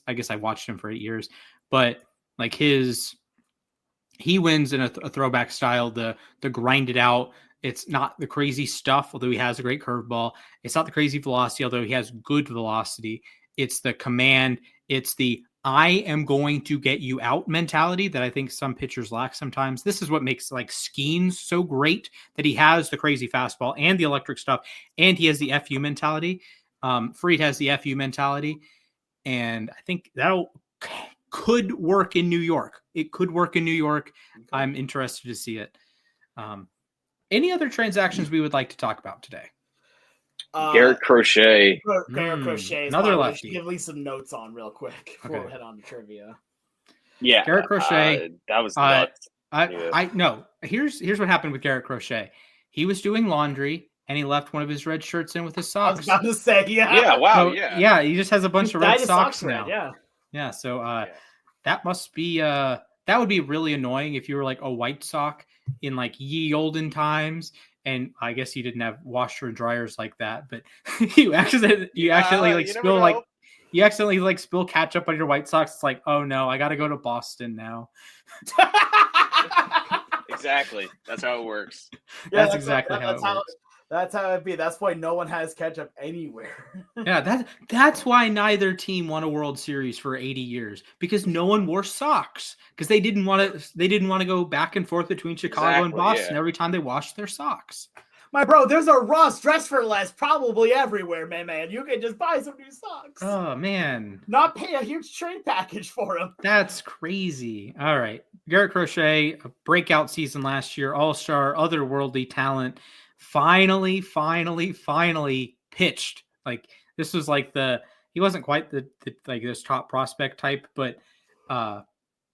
I guess I watched him for 8 years, but like he wins in a throwback style, the grind it out. It's not the crazy stuff, although he has a great curveball. It's not the crazy velocity, although he has good velocity. It's the command. It's the I am going to get you out mentality that I think some pitchers lack sometimes. This is what makes like Skeens so great, that he has the crazy fastball and the electric stuff, and he has the FU mentality. Fried has the FU mentality, and I think could work in New York. It could work in New York. Okay. I'm interested to see it. Any other transactions we would like to talk about today? Garrett Crochet. Garrett Crochet is another lefty. Give Lee some notes on real quick before we head on to trivia. Yeah, Garrett Crochet. That was nuts. I know. Here's what happened with Garrett Crochet. He was doing laundry and he left one of his red shirts in with his socks. I was about to say, yeah. Yeah, wow, so, yeah. He just has a bunch of red socks now. Red, yeah. So that must be that would be really annoying if you were like a White Sox in like ye olden times. And I guess you didn't have washer and dryers like that, but you accidentally spill ketchup on your White Sox. It's like, oh no, I got to go to Boston now. Exactly. That's how it works. Yeah, that's exactly how it works. That's how it be. That's why no one has ketchup anywhere. Yeah, that's why neither team won a World Series for 80 years, because no one wore socks, because they didn't want to go back and forth between Chicago and Boston every time they washed their socks. My bro, there's a Ross Dress for Less probably everywhere, man. You can just buy some new socks. Oh man, not pay a huge trade package for them. That's crazy. All right, Garrett Crochet, a breakout season last year, all-star, otherworldly talent. Finally pitched. Like this was like he wasn't quite the like this top prospect type, but at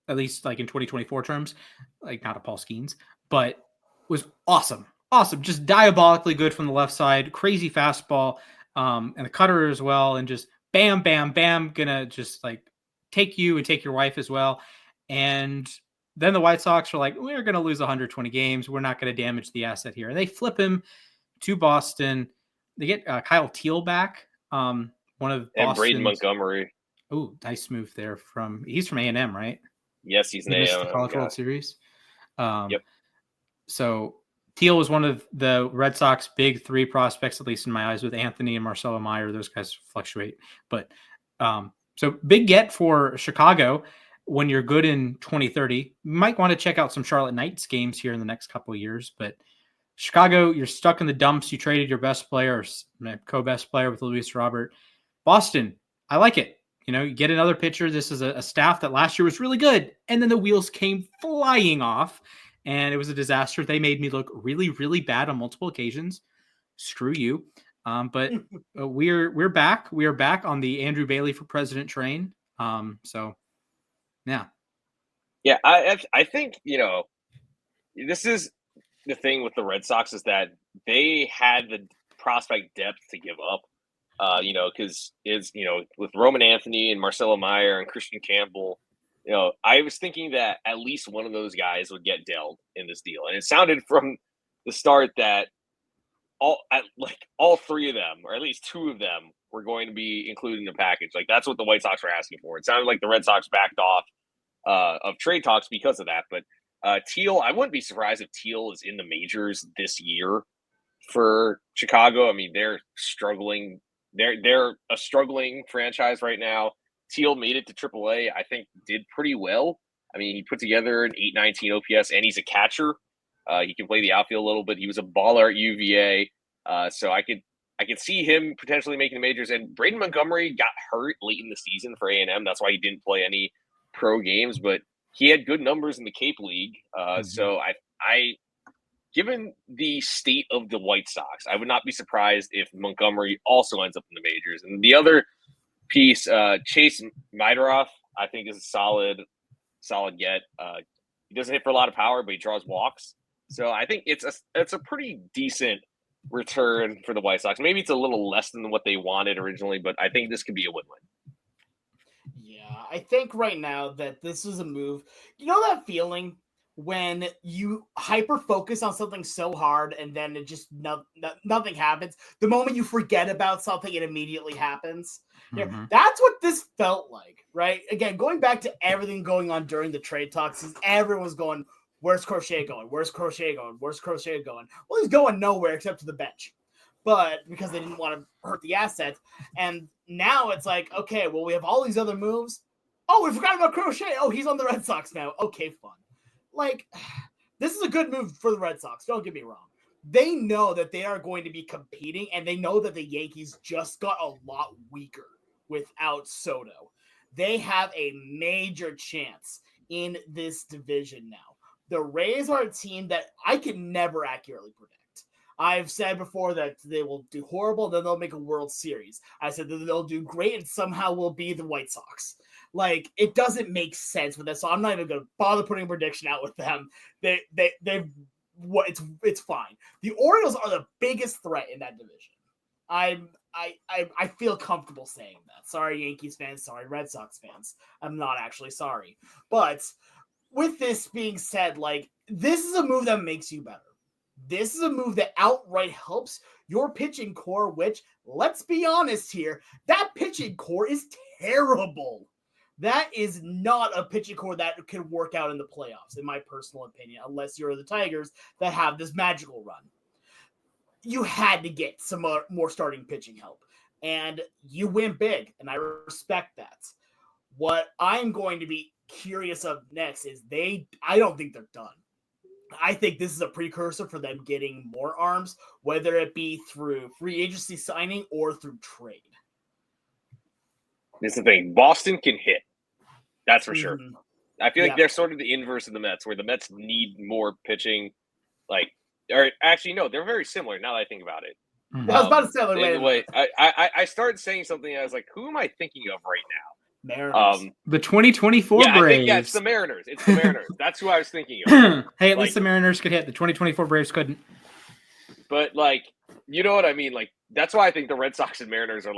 least like in 2024 terms, like not a Paul Skeens, but was awesome, just diabolically good from the left side, crazy fastball, and the cutter as well, and just bam, gonna just like take you and take your wife as well, and then the White Sox are like, we're going to lose 120 games. We're not going to damage the asset here. And they flip him to Boston. They get Kyle Teal back. One of and Braden Montgomery. Oh, nice move there. He's from A&M, right? Yes, he's an A&M. The College World Series. Yep. So Teal was one of the Red Sox big 3 prospects, at least in my eyes, with Anthony and Marcelo Meyer. Those guys fluctuate. But so big get for Chicago. When you're good in 2030, you might want to check out some Charlotte Knights games here in the next couple of years. But Chicago, you're stuck in the dumps. You traded your best player, or co-best player with Luis Robert. Boston, I like it. You get another pitcher. This is a staff that last year was really good. And then the wheels came flying off, and it was a disaster. They made me look really, really bad on multiple occasions. Screw you. But we're back. We are back on the Andrew Bailey for President train. Yeah, I think, this is the thing with the Red Sox is that they had the prospect depth to give up, because with Roman Anthony and Marcelo Meyer and Christian Campbell, I was thinking that at least one of those guys would get dealt in this deal. And it sounded from the start that all 3 of them, or at least 2 of them, were going to be included in the package. Like that's what the White Sox were asking for. It sounded like the Red Sox backed off of trade talks because of that. But Teal, I wouldn't be surprised if Teal is in the majors this year for Chicago. I mean, they're struggling. They're a struggling franchise right now. Teal made it to AAA. I think did pretty well. I mean, he put together an .819 OPS, and he's a catcher. He can play the outfield a little bit. He was a baller at UVA. So I could see him potentially making the majors. And Braden Montgomery got hurt late in the season for A&M. That's why he didn't play any pro games, but he had good numbers in the Cape League. So I, given the state of the White Sox, I would not be surprised if Montgomery also ends up in the majors. And the other piece, Chase Mideroff, I think is a solid get. He doesn't hit for a lot of power, but he draws walks. So I think it's a pretty decent return for the White Sox. Maybe it's a little less than what they wanted originally, but I think this could be a win-win. Yeah, I think right now that this is a move. You know that feeling when you hyper focus on something so hard and then it just nothing happens. The moment you forget about something, it immediately happens. Mm-hmm. That's what this felt like, right? Again, going back to everything going on during the trade talks, is everyone's going, where's Crochet going? Where's Crochet going? Where's Crochet going? Well, he's going nowhere except to the bench. But because they didn't want to hurt the assets. And now it's like, okay, well, we have all these other moves. Oh, we forgot about Crochet. Oh, he's on the Red Sox now. Okay, fun. Like, this is a good move for the Red Sox. Don't get me wrong. They know that they are going to be competing, and they know that the Yankees just got a lot weaker without Soto. They have a major chance in this division now. The Rays are a team that I can never accurately predict. I've said before that they will do horrible, then they'll make a World Series. I said that they'll do great and somehow will be the White Sox. Like, it doesn't make sense with that, so I'm not even going to bother putting a prediction out with them. It's fine. The Orioles are the biggest threat in that division. I feel comfortable saying that. Sorry, Yankees fans. Sorry, Red Sox fans. I'm not actually sorry. But with this being said, like, this is a move that makes you better. This is a move that outright helps your pitching core, which, let's be honest here, that pitching core is terrible. That is not a pitching core that can work out in the playoffs, in my personal opinion, unless you're the Tigers that have this magical run. You had to get some more starting pitching help, and you win big, and I respect that. What I'm going to be curious of next is I don't think they're done. I think this is a precursor for them getting more arms, whether it be through free agency signing or through trade. This is the thing. Boston can hit. That's for sure. I feel like they're sort of the inverse of the Mets, where the Mets need more pitching. Or actually, no, they're very similar now that I think about it. Mm-hmm. I was about to say the way. I started saying something, and I was like, who am I thinking of right now? Mariners. The 2024 Braves. I think it's the Mariners. It's the Mariners. That's who I was thinking of. Hey, at least the Mariners could hit. The 2024 Braves couldn't. But, you know what I mean? That's why I think the Red Sox and Mariners are,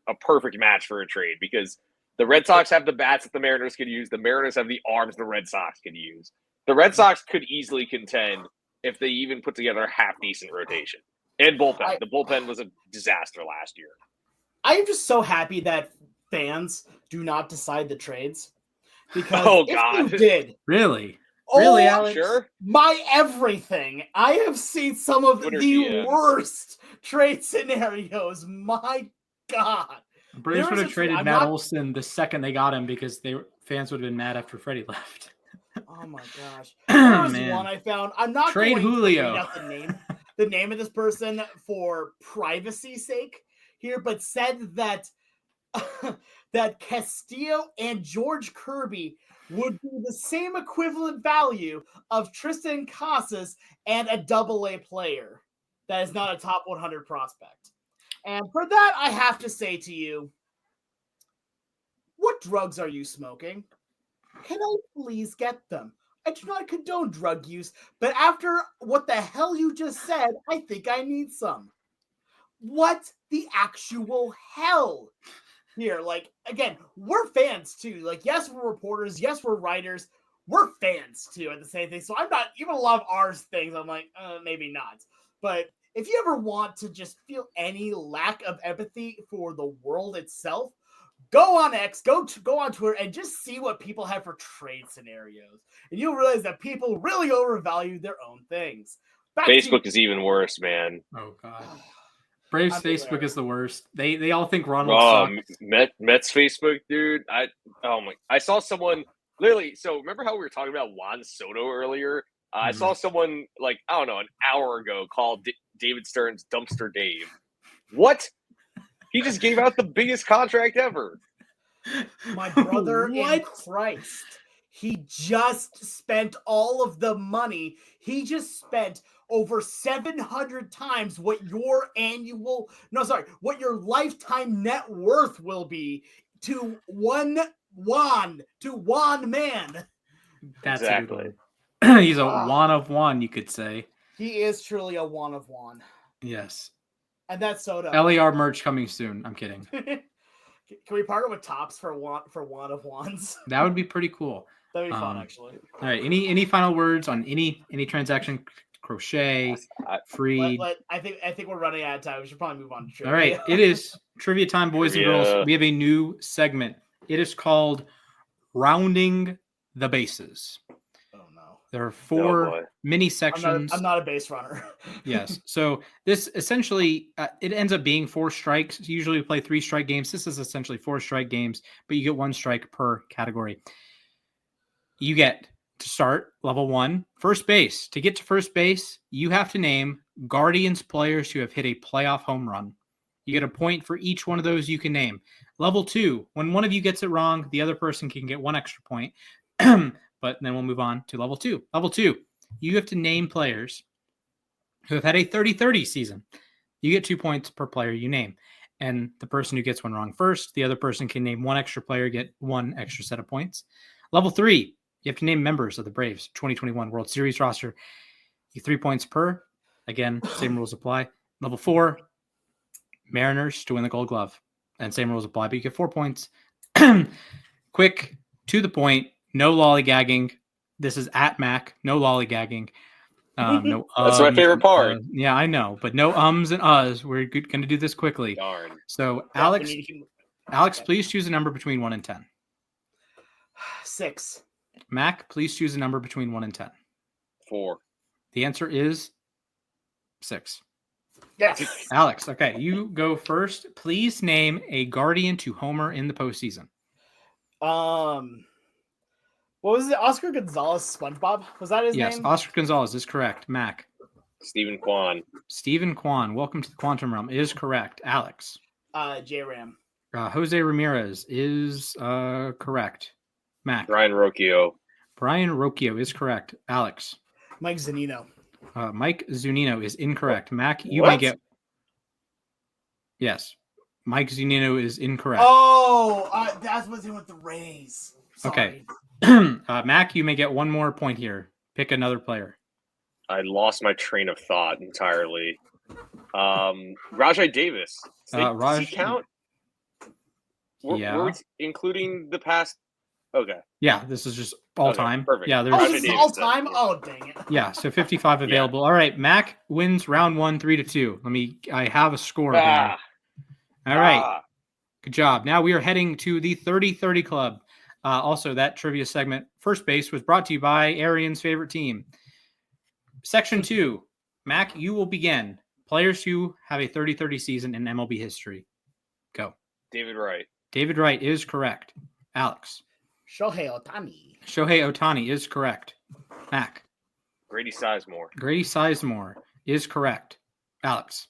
a perfect match for a trade, because the Red Sox have the bats that the Mariners could use. The Mariners have the arms the Red Sox could use. The Red Sox could easily contend if they even put together a half-decent rotation. And bullpen. The bullpen was a disaster last year. I am just so happy that fans do not decide the trades. Because if you did. Really? Really, Alex? Sure. My everything. I have seen some of the worst trade scenarios. My God. Braves would have traded Matt Olson the second they got him, because fans would have been mad after Freddie left. Oh my gosh. There was one I found. I'm not trade going Julio. to point out the name of this person for privacy's sake here, but said that that Castillo and George Kirby would be the same equivalent value of Tristan Casas and a AA player that is not a top 100 prospect. And for that, I have to say to you, what drugs are you smoking? Can I please get them? I do not condone drug use, but after what the hell you just said, I think I need some. What the actual hell? Here, again, we're fans too. Yes, we're reporters. Yes, we're writers. We're fans too at the same thing. So I'm not, even a lot of ours things, I'm like, maybe not. But if you ever want to just feel any lack of empathy for the world itself, go on X, go on Twitter, and just see what people have for trade scenarios. And you'll realize that people really overvalue their own things. Facebook is even worse, man. Oh, God. Braves Facebook is the worst. They all think Ronald sucks. Mets Facebook, dude. I saw someone literally. So remember how we were talking about Juan Soto earlier? I saw someone like, I don't know, an hour ago called David Stern's Dumpster Dave. What? He just gave out the biggest contract ever. My brother in What? Christ. He just spent all of the money. He just spent over 700 times what your lifetime net worth will be to one man. That's Exactly. a good one. He's a Ah. one of one, you could say. He is truly a one of one. Yes. And that's Soto. LAR merch coming soon. I'm kidding. Can we partner with Tops for one of ones? That would be pretty cool. That'd be fun, actually. All right. Any final words on any transaction? Crochet, Freed. I think we're running out of time. We should probably move on to trivia. All right. It is trivia time, boys and girls. We have a new segment. It is called Rounding the Bases. Oh no. There are 4 mini sections. I'm not a base runner. Yes. So this essentially, it ends up being 4 strikes. Usually we play 3 strike games. This is essentially 4 strike games, but you get 1 strike per category. You get to start level 1, first base. To get to first base, you have to name Guardians players who have hit a playoff home run. You get a point for each one of those you can name. Level 2, when one of you gets it wrong, the other person can get 1 extra point. But then we'll move on to level 2. Level 2, you have to name players who have had a 30-30 season. You get 2 points per player you name. And the person who gets one wrong first, the other person can name 1 extra player, get 1 extra set of points. Level 3, you have to name members of the Braves 2021 World Series roster. You 3 points per. Again, same rules apply. Level 4, Mariners to win the Gold Glove. And same rules apply, but you get 4 points. Quick, to the point, no lollygagging. This is at Mac, no lollygagging. No That's my favorite part. Yeah, I know, but no ums and uhs. We're going to do this quickly. Darn. So, Yeah, Alex, please choose a number between 1 and 10. 6. Mac, please choose a number between 1 and 10. 4. The answer is 6. Yes. Alex, okay, you go first. Please name a Guardian to homer in the postseason. What was it? Oscar Gonzalez SpongeBob? Was that his name? Yes, Oscar Gonzalez is correct. Mac. Stephen Kwan. Stephen Kwan, welcome to the Quantum Realm, is correct. Alex. J-Ram. Jose Ramirez is correct. Mac. Brian Rocchio. Brian Rocchio is correct. Alex. Mike Zunino. Mike Zunino is incorrect. Mac, you may get... Yes. Mike Zunino is incorrect. Oh, that's what's in with the Rays. Sorry. Okay. Mac, you may get 1 more point here. Pick another player. I lost my train of thought entirely. Rajai Davis. Does he count? We're including the past. Okay. Yeah, this is just all time. Perfect. Yeah, this is all time. Oh, dang it. Yeah, so 55 available. All right, Mac wins round 1, 3-2. I have a score here. All right. Good job. Now we are heading to the 30-30 club. Also, that trivia segment, first base, was brought to you by Arian's favorite team. Section 2, Mac, you will begin. Players who have a 30-30 season in MLB history. Go. David Wright. David Wright is correct. Alex. Shohei Ohtani. Shohei Ohtani is correct. Mac. Grady Sizemore. Grady Sizemore is correct. Alex.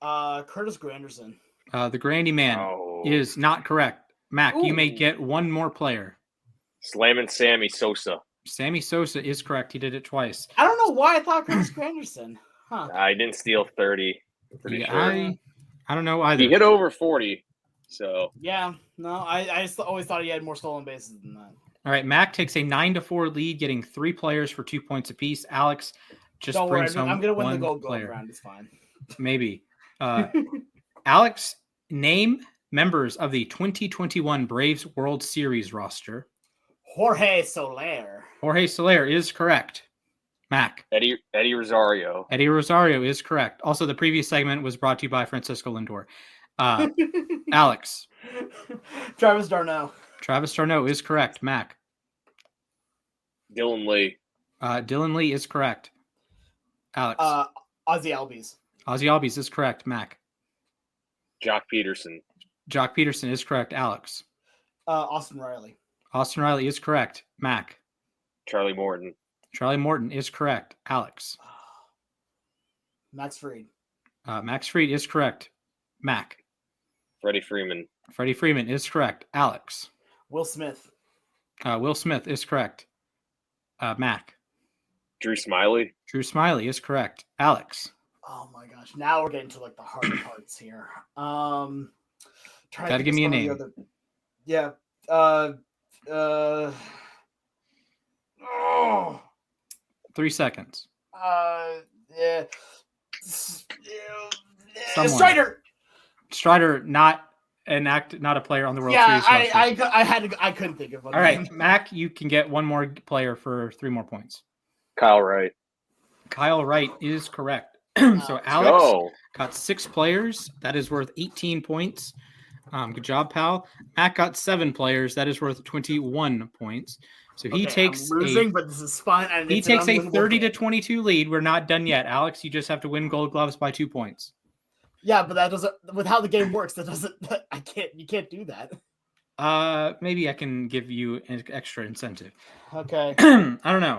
Curtis Granderson. The Grandy Man is not correct. Mac, you may get 1 more player. Slammin' Sammy Sosa. Sammy Sosa is correct. He did it twice. I don't know why I thought Curtis Granderson. Huh. I didn't steal 30. Pretty sure. I don't know either. He hit over 40. So yeah, no, I just always thought he had more stolen bases than that. All right, Mac takes a 9-4 lead, getting 3 players for 2 points apiece. Alex just don't brings worry, home I'm gonna win 1 the Gold Glove player. round. It's fine. Maybe. Alex, name members of the 2021 Braves World Series roster. Jorge Soler. Jorge Soler is correct. Mac. Eddie Rosario. Eddie Rosario is correct. Also, the previous segment was brought to you by Francisco Lindor. Alex. Travis d'Arnaud. Travis d'Arnaud is correct. Mac. Dylan Lee. Dylan Lee is correct. Alex. Ozzy Albies. Ozzy Albies is correct. Mac. Jock Peterson. Jock Peterson is correct. Alex. Austin Riley. Austin Riley is correct. Mac. Charlie Morton. Charlie Morton is correct. Alex. Max Fried. Max Fried is correct. Mac. Freddie Freeman. Freddie Freeman is correct. Alex. Will Smith. Will Smith is correct. Mac. Drew Smiley. Drew Smiley is correct. Alex. Oh my gosh! Now we're getting to like the hard parts here. Gotta give me a name. Yeah. 3 seconds. Yeah. Someone. Strider, not a player on the World Series. I couldn't think of one. All right, Mac, you can get one more player for 3 more points. Kyle Wright. Kyle Wright is correct. So Alex go. got 6 players. That is worth 18 points. Good job, pal. Mac got 7 players. That is worth 21 points. So he takes I'm losing, but this is fine. And he takes a 30-22 lead. We're not done yet, Alex. You just have to win Gold Gloves by 2 points. Yeah, but that doesn't. With how the game works, that doesn't. I can't. You can't do that. Maybe I can give you an extra incentive. Okay. I don't know.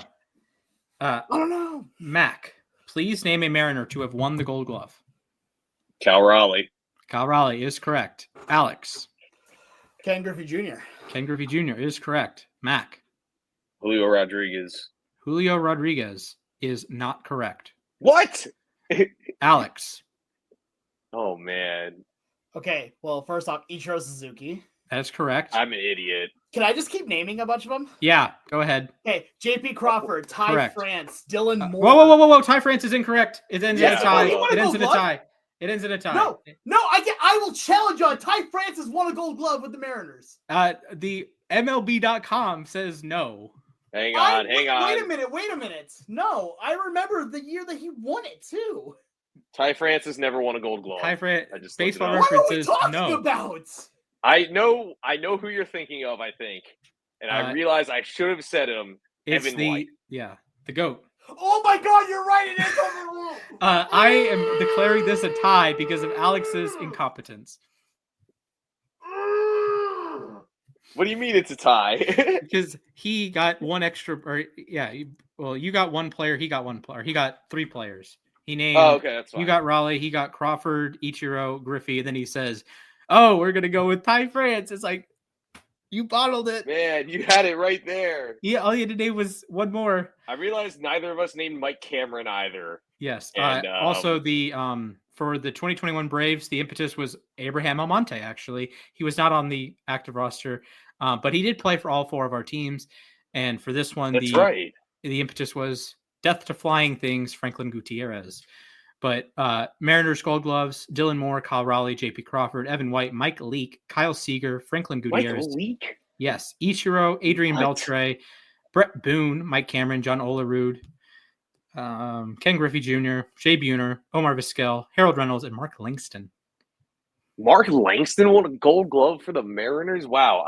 I don't know. Mac, please name a Mariner to have won the Gold Glove. Cal Raleigh. Cal Raleigh is correct. Alex. Ken Griffey Jr. Ken Griffey Jr. is correct. Mac. Julio Rodriguez. Julio Rodriguez is not correct. What? Alex. Oh, man. Okay. Well, first off, Ichiro Suzuki. That is correct. I'm an idiot. Can I just keep naming a bunch of them? Yeah, go ahead. Okay. J.P. Crawford, Ty Correct. France, Dylan Moore. Whoa. Ty France is incorrect. It ends in a Yeah, tie. he won It ends in a tie. It ends in a tie. No, I will challenge you on Ty France has won a Gold Glove with the Mariners. The MLB.com says no. Hang on. Wait a minute. No, I remember the year that he won it too. Ty France has never won a Gold Glove. Ty France. I just Baseball What are we references talking no. about? I know who you're thinking of, I think. And I realize I should have said him. It's Evan White. the GOAT. Oh my God, you're right. It is Evan White. I am declaring this a tie because of Alex's incompetence. What do you mean it's a tie? Because he got one extra, you got one player, he got one player. He got 3 players. He named. Oh, okay, that's fine. You got Raleigh, he got Crawford, Ichiro, Griffey, and then he says, "Oh, we're gonna go with Ty France." It's like you bottled it, man. You had it right there. Yeah, all you had to name was one more. I realized neither of us named Mike Cameron either. Yes. And, also, the for the 2021 Braves, the impetus was Abraham Almonte. Actually, he was not on the active roster, but he did play for all 4 of our teams. And for this one, the impetus was death to flying things, Franklin Gutierrez. But Mariners Gold Gloves, Dylan Moore, Kyle Raleigh, J.P. Crawford, Evan White, Mike Leake, Kyle Seager, Franklin Gutierrez. Mike Leake? Yes. Ichiro, Adrian Beltre, Brett Boone, Mike Cameron, John Olerud, Ken Griffey Jr., Jay Buhner, Omar Vizquel, Harold Reynolds, and Mark Langston. Mark Langston won a Gold Glove for the Mariners? Wow.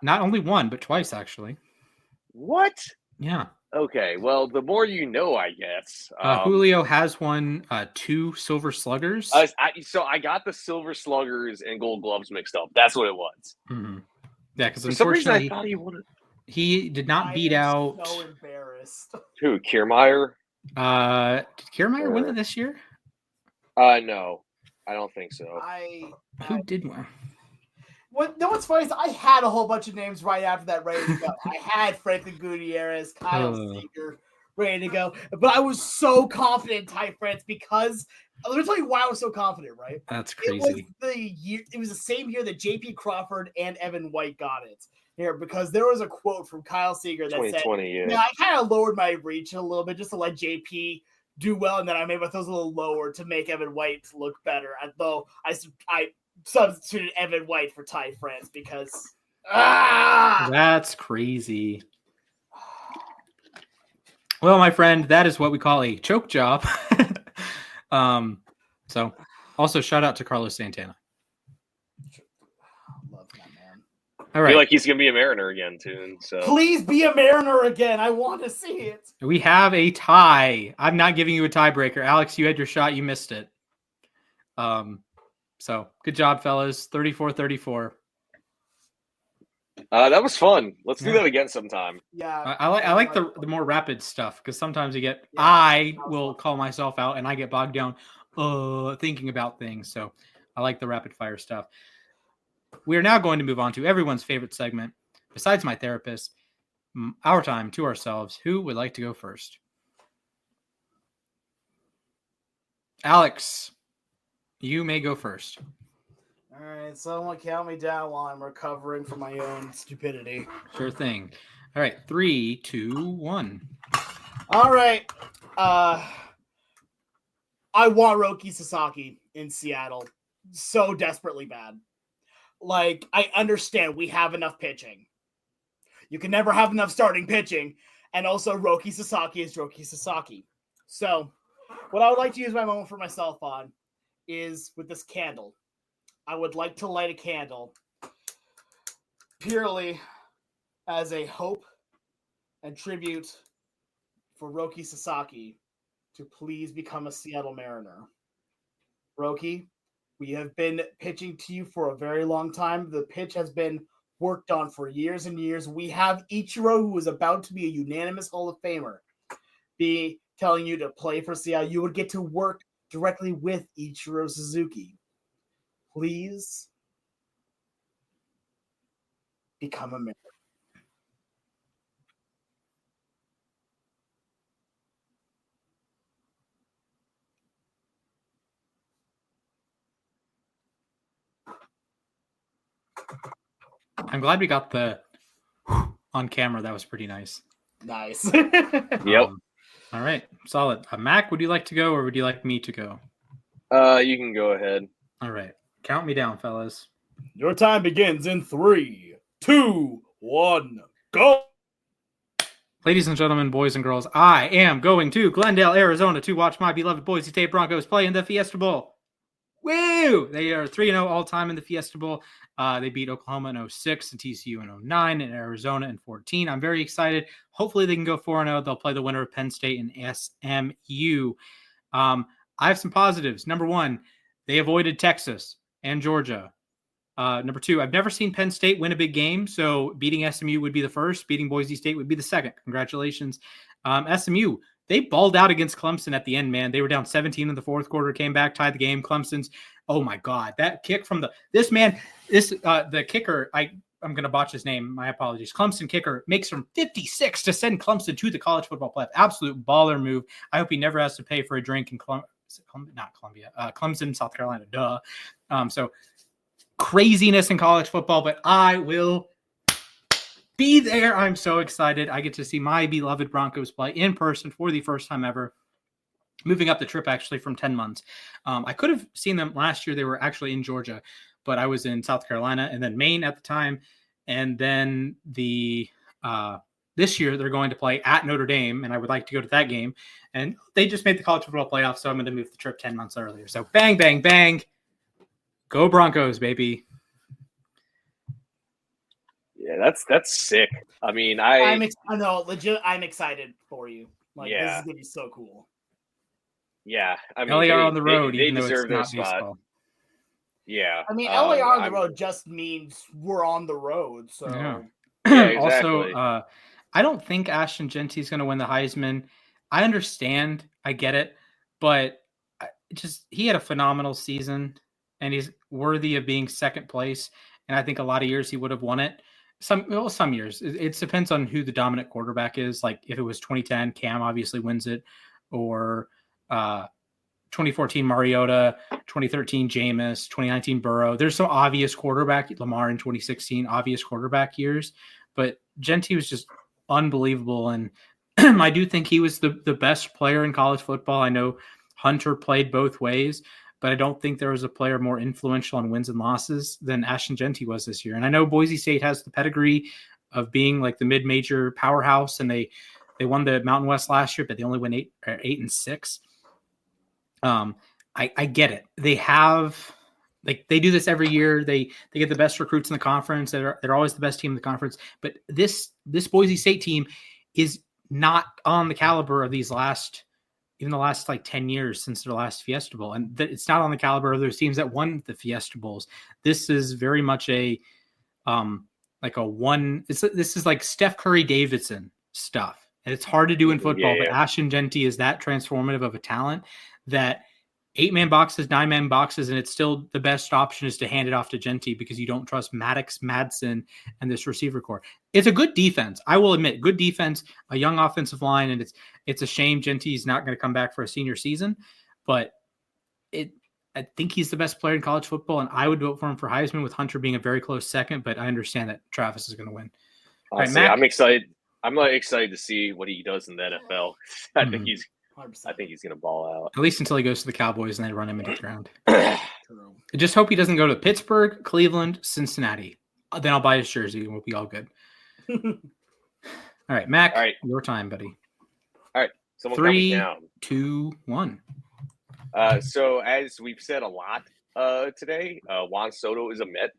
Not only one, but twice, actually. What? Yeah. Okay, well, the more you know, I guess. Julio has won 2 Silver Sluggers. So I got the Silver Sluggers and Gold Gloves mixed up. That's what it was. Mm-hmm. Yeah, because for some reason unfortunately, I thought he won it. He did not beat out. So embarrassed. Who? Kiermaier? Did Kiermaier win it this year? No, I don't think so. Who did win? What's funny is I had a whole bunch of names right after that ready to go. I had Franklin Gutierrez, Kyle Seager ready to go, but I was so confident in Ty France because let me tell you why I was so confident. Right? That's crazy. It was the same year that J.P. Crawford and Evan White got it here because there was a quote from Kyle Seager that said, "Yeah, I kind of lowered my reach a little bit just to let J.P. do well, and then I made my throws a little lower to make Evan White look better." Although I substituted Evan White for Ty France because that's crazy. Well, my friend, that is what we call a choke job. So also shout out to Carlos Santana. Love that man. All right. I feel like he's gonna be a Mariner again soon. So please be a Mariner again. I want to see it. We have a tie. I'm not giving you a tiebreaker. Alex, you had your shot, you missed it. So good job, fellas. 34-34. That was fun. Let's do Yeah. that again sometime. Yeah, I like the more rapid stuff because sometimes you get Yeah, I that was will fun. call myself out and I get bogged down thinking about things. So I like the rapid fire stuff. We are now going to move on to everyone's favorite segment, besides my therapist, our time to ourselves. Who would like to go first? Alex, you may go first. All right, someone count me down while I'm recovering from my own stupidity. Sure thing. All right, 3, 2, 1. All right. I want Roki Sasaki in Seattle so desperately bad. Like, I understand we have enough pitching. You can never have enough starting pitching. And also, Roki Sasaki is Roki Sasaki. So, what I would like to use my moment for myself on is with this candle. I would like to light a candle purely as a hope and tribute for Roki Sasaki to please become a Seattle Mariner. Roki, we have been pitching to you for a very long time. The pitch has been worked on for years and years. We have Ichiro, who is about to be a unanimous Hall of Famer, be telling you to play for Seattle. You would get to work directly with Ichiro Suzuki. Please become a Mariner. I'm glad we got the on camera. That was pretty nice. Nice. Yep. All right, solid. Mac, would you like to go or would you like me to go? You can go ahead. All right, count me down, fellas. Your time begins in 3, 2, 1, go! Ladies and gentlemen, boys and girls, I am going to Glendale, Arizona to watch my beloved Boise State Broncos play in the Fiesta Bowl. Woo! They are 3-0 all-time in the Fiesta Bowl. They beat Oklahoma in 06 and TCU in 09 and Arizona in 14. I'm very excited. Hopefully they can go 4-0. They'll play the winner of Penn State and SMU. I have some positives. Number one, they avoided Texas and Georgia. Number two, I've never seen Penn State win a big game, so beating SMU would be the first. Beating Boise State would be the second. Congratulations. SMU, they balled out against Clemson at the end, man. They were down 17 in the fourth quarter, came back, tied the game. Clemson's, oh my God, that kick from the kicker, I'm going to botch his name. My apologies. Clemson kicker makes from 56 to send Clemson to the college football playoff. Absolute baller move. I hope he never has to pay for a drink in Clemson, South Carolina. Duh. So craziness in college football, but I will be there. I'm so excited. I get to see my beloved Broncos play in person for the first time ever. Moving up the trip actually from 10 months. I could have seen them last year. They were actually in Georgia, but I was in South Carolina and then Maine at the time. And then this year they're going to play at Notre Dame, and I would like to go to that game. And they just made the college football playoff, so I'm going to move the trip 10 months earlier. So bang, bang, bang. Go Broncos, baby. Yeah, that's sick. I mean, I'm excited for you. Like, Yeah. This is going to be so cool. Yeah, I mean, LAR on the road, they even though deserve it's their not spot. baseball. Yeah. I mean, LAR on the road just means we're on the road. So Yeah. Yeah, exactly. Also, I don't think Ashton Genty's going to win the Heisman. I understand. I get it. But he had a phenomenal season, and he's worthy of being second place. And I think a lot of years he would have won it. Some years. It depends on who the dominant quarterback is. Like if it was 2010, Cam obviously wins it. Or 2014 Mariota, 2013 Jameis, 2019 Burrow. There's some obvious quarterback, Lamar in 2016, obvious quarterback years, but Genty was just unbelievable. And I do think he was the best player in college football. I know Hunter played both ways, but I don't think there was a player more influential on wins and losses than Ashton Genty was this year. And I know Boise State has the pedigree of being like the mid-major powerhouse, and they won the Mountain West last year, but they only went 8-6. I get it. They have they do this every year. They get the best recruits in the conference. They're always the best team in the conference. But this Boise State team is not on the caliber of the last like 10 years since their last Fiesta Bowl, and it's not on the caliber of those teams that won the Fiesta Bowls. This is very much a like a one. This is like Steph Curry Davidson stuff, and it's hard to do in football. But Ashton Genty is that transformative of a talent that 8-man boxes, 9-man boxes, and it's still the best option is to hand it off to Genty because you don't trust Maddox, Madsen, and this receiver core. It's a good defense. I will admit, good defense, a young offensive line, and it's a shame Genty's not going to come back for a senior season, but I think he's the best player in college football, and I would vote for him for Heisman with Hunter being a very close second, but I understand that Travis is going to win. Honestly, Mac? I'm excited. I'm excited to see what he does in the NFL. I think he's going to ball out. At least until he goes to the Cowboys and they run him into the ground. I just hope he doesn't go to Pittsburgh, Cleveland, Cincinnati. Then I'll buy his jersey and we'll be all good. All right, Mac, all right. Your time, buddy. All right. Someone 3, down. 2, 1. So as we've said a lot today, Juan Soto is a Met.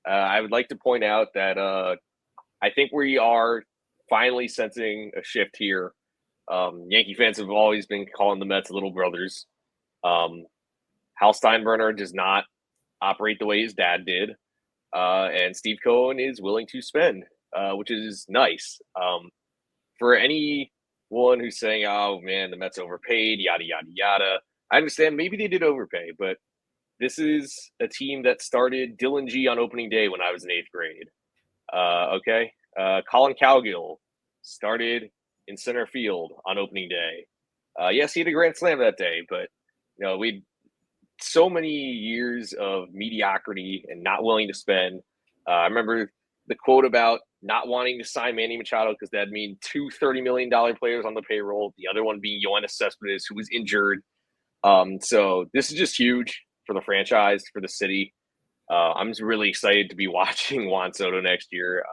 I would like to point out that I think we are finally sensing a shift here. Yankee fans have always been calling the Mets little brothers. Hal Steinbrenner does not operate the way his dad did. And Steve Cohen is willing to spend, which is nice. For anyone who's saying, oh, man, the Mets overpaid, yada, yada, yada. I understand maybe they did overpay, but this is a team that started Dylan G on opening day when I was in 8th grade. Okay. Colin Cowgill started in center field on opening day. Yes, he had a grand slam that day, but we so many years of mediocrity and not willing to spend. I remember the quote about not wanting to sign Manny Machado because that'd mean 2 $30 million players on the payroll. The other one being Yoenis Cespedes, who was injured. So this is just huge for the franchise, for the city. I'm just really excited to be watching Juan Soto next year.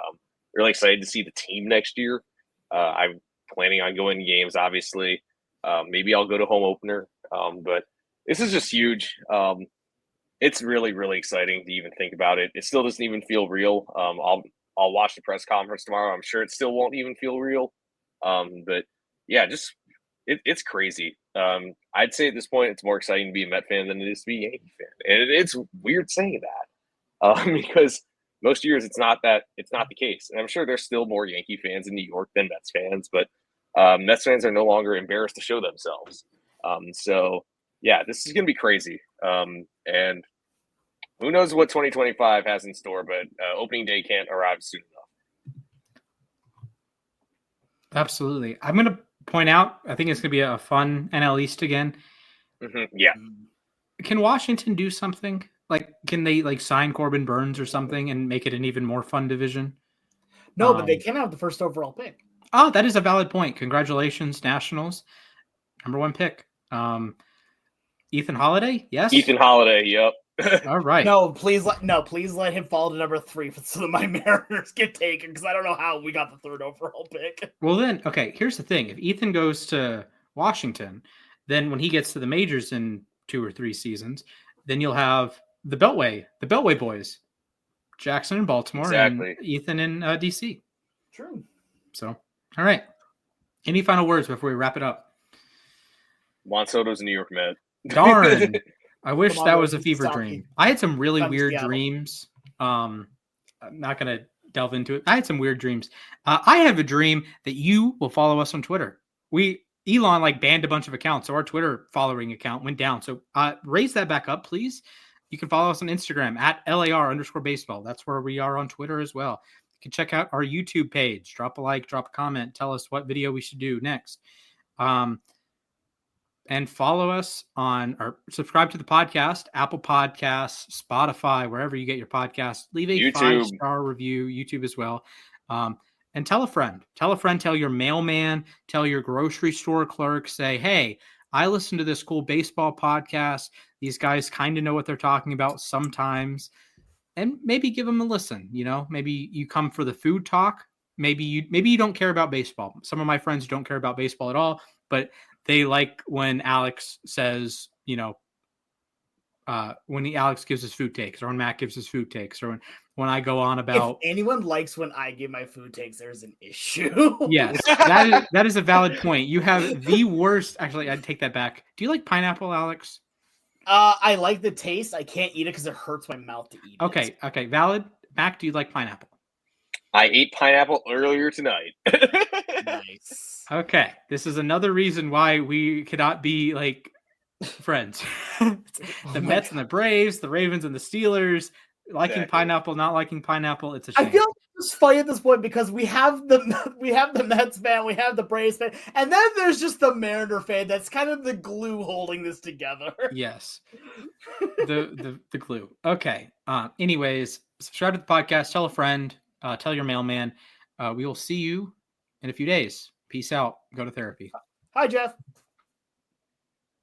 Really excited to see the team next year. I'm planning on going to games, obviously. Maybe I'll go to home opener. But this is just huge. It's really, really exciting to even think about it. It still doesn't even feel real. I'll watch the press conference tomorrow. I'm sure it still won't even feel real. But yeah, it's crazy. I'd say at this point, it's more exciting to be a Met fan than it is to be a Yankee fan. And it's weird saying that because most years it's not the case. And I'm sure there's still more Yankee fans in New York than Mets fans, but Mets fans are no longer embarrassed to show themselves. So yeah, this is going to be crazy. And who knows what 2025 has in store, but opening day can't arrive soon enough. Absolutely. I'm going to point out, I think it's going to be a fun NL East again. Mm-hmm. Yeah. Can Washington do something? Like, can they sign Corbin Burns or something and make it an even more fun division? No, but they can have the first overall pick. Oh, that is a valid point. Congratulations, Nationals. Number 1 pick. Ethan Holiday? Yes. Ethan Holiday. Yep. All right. No, please let him fall to number 3 so that my Mariners get taken because I don't know how we got the 3rd overall pick. Well, then, okay, here's the thing. If Ethan goes to Washington, then when he gets to the majors in 2 or 3 seasons, then you'll have the Beltway boys, Jackson in Baltimore, exactly. And Ethan in DC. True. So, all right. Any final words before we wrap it up? Juan Soto's a New York Met. Darn. I wish that was a fever dream. I had some really weird dreams. I'm not going to delve into it. I had some weird dreams. I have a dream that you will follow us on Twitter. Elon banned a bunch of accounts, so our Twitter following account went down. So raise that back up, please. You can follow us on Instagram at @LAR_baseball. That's where we are on Twitter as well. You can check out our YouTube page. Drop a like, drop a comment. Tell us what video we should do next. And follow us or subscribe to the podcast, Apple Podcasts, Spotify, wherever you get your podcasts. Leave a 5-star review, YouTube as well. And tell a friend. Tell your mailman, tell your grocery store clerk, say, hey, I listen to this cool baseball podcast. These guys kind of know what they're talking about sometimes. And maybe give them a listen. Maybe you come for the food talk. Maybe you don't care about baseball. Some of my friends don't care about baseball at all, but they like when Alex says, when Alex gives his food takes, or when Matt gives his food takes, or when I go on about. If anyone likes when I give my food takes, there's an issue. Yes, that is a valid point. You have the worst. Actually, I'd take that back. Do you like pineapple, Alex? I like the taste. I can't eat it because it hurts my mouth to eat. Okay, valid. Mac, do you like pineapple? I ate pineapple earlier tonight. Nice. Okay, this is another reason why we cannot be like friends. The Mets and the Braves, the Ravens and the Steelers, liking Exactly. pineapple, not liking pineapple. It's a shame. I feel like it's funny at this point because we have the Mets fan, we have the Braves fan, and then there's just the Mariner fan that's kind of the glue holding this together. Yes. The glue. Okay. Anyways, subscribe to the podcast, tell a friend, tell your mailman. We will see you in a few days. Peace out. Go to therapy. Hi, Jeff.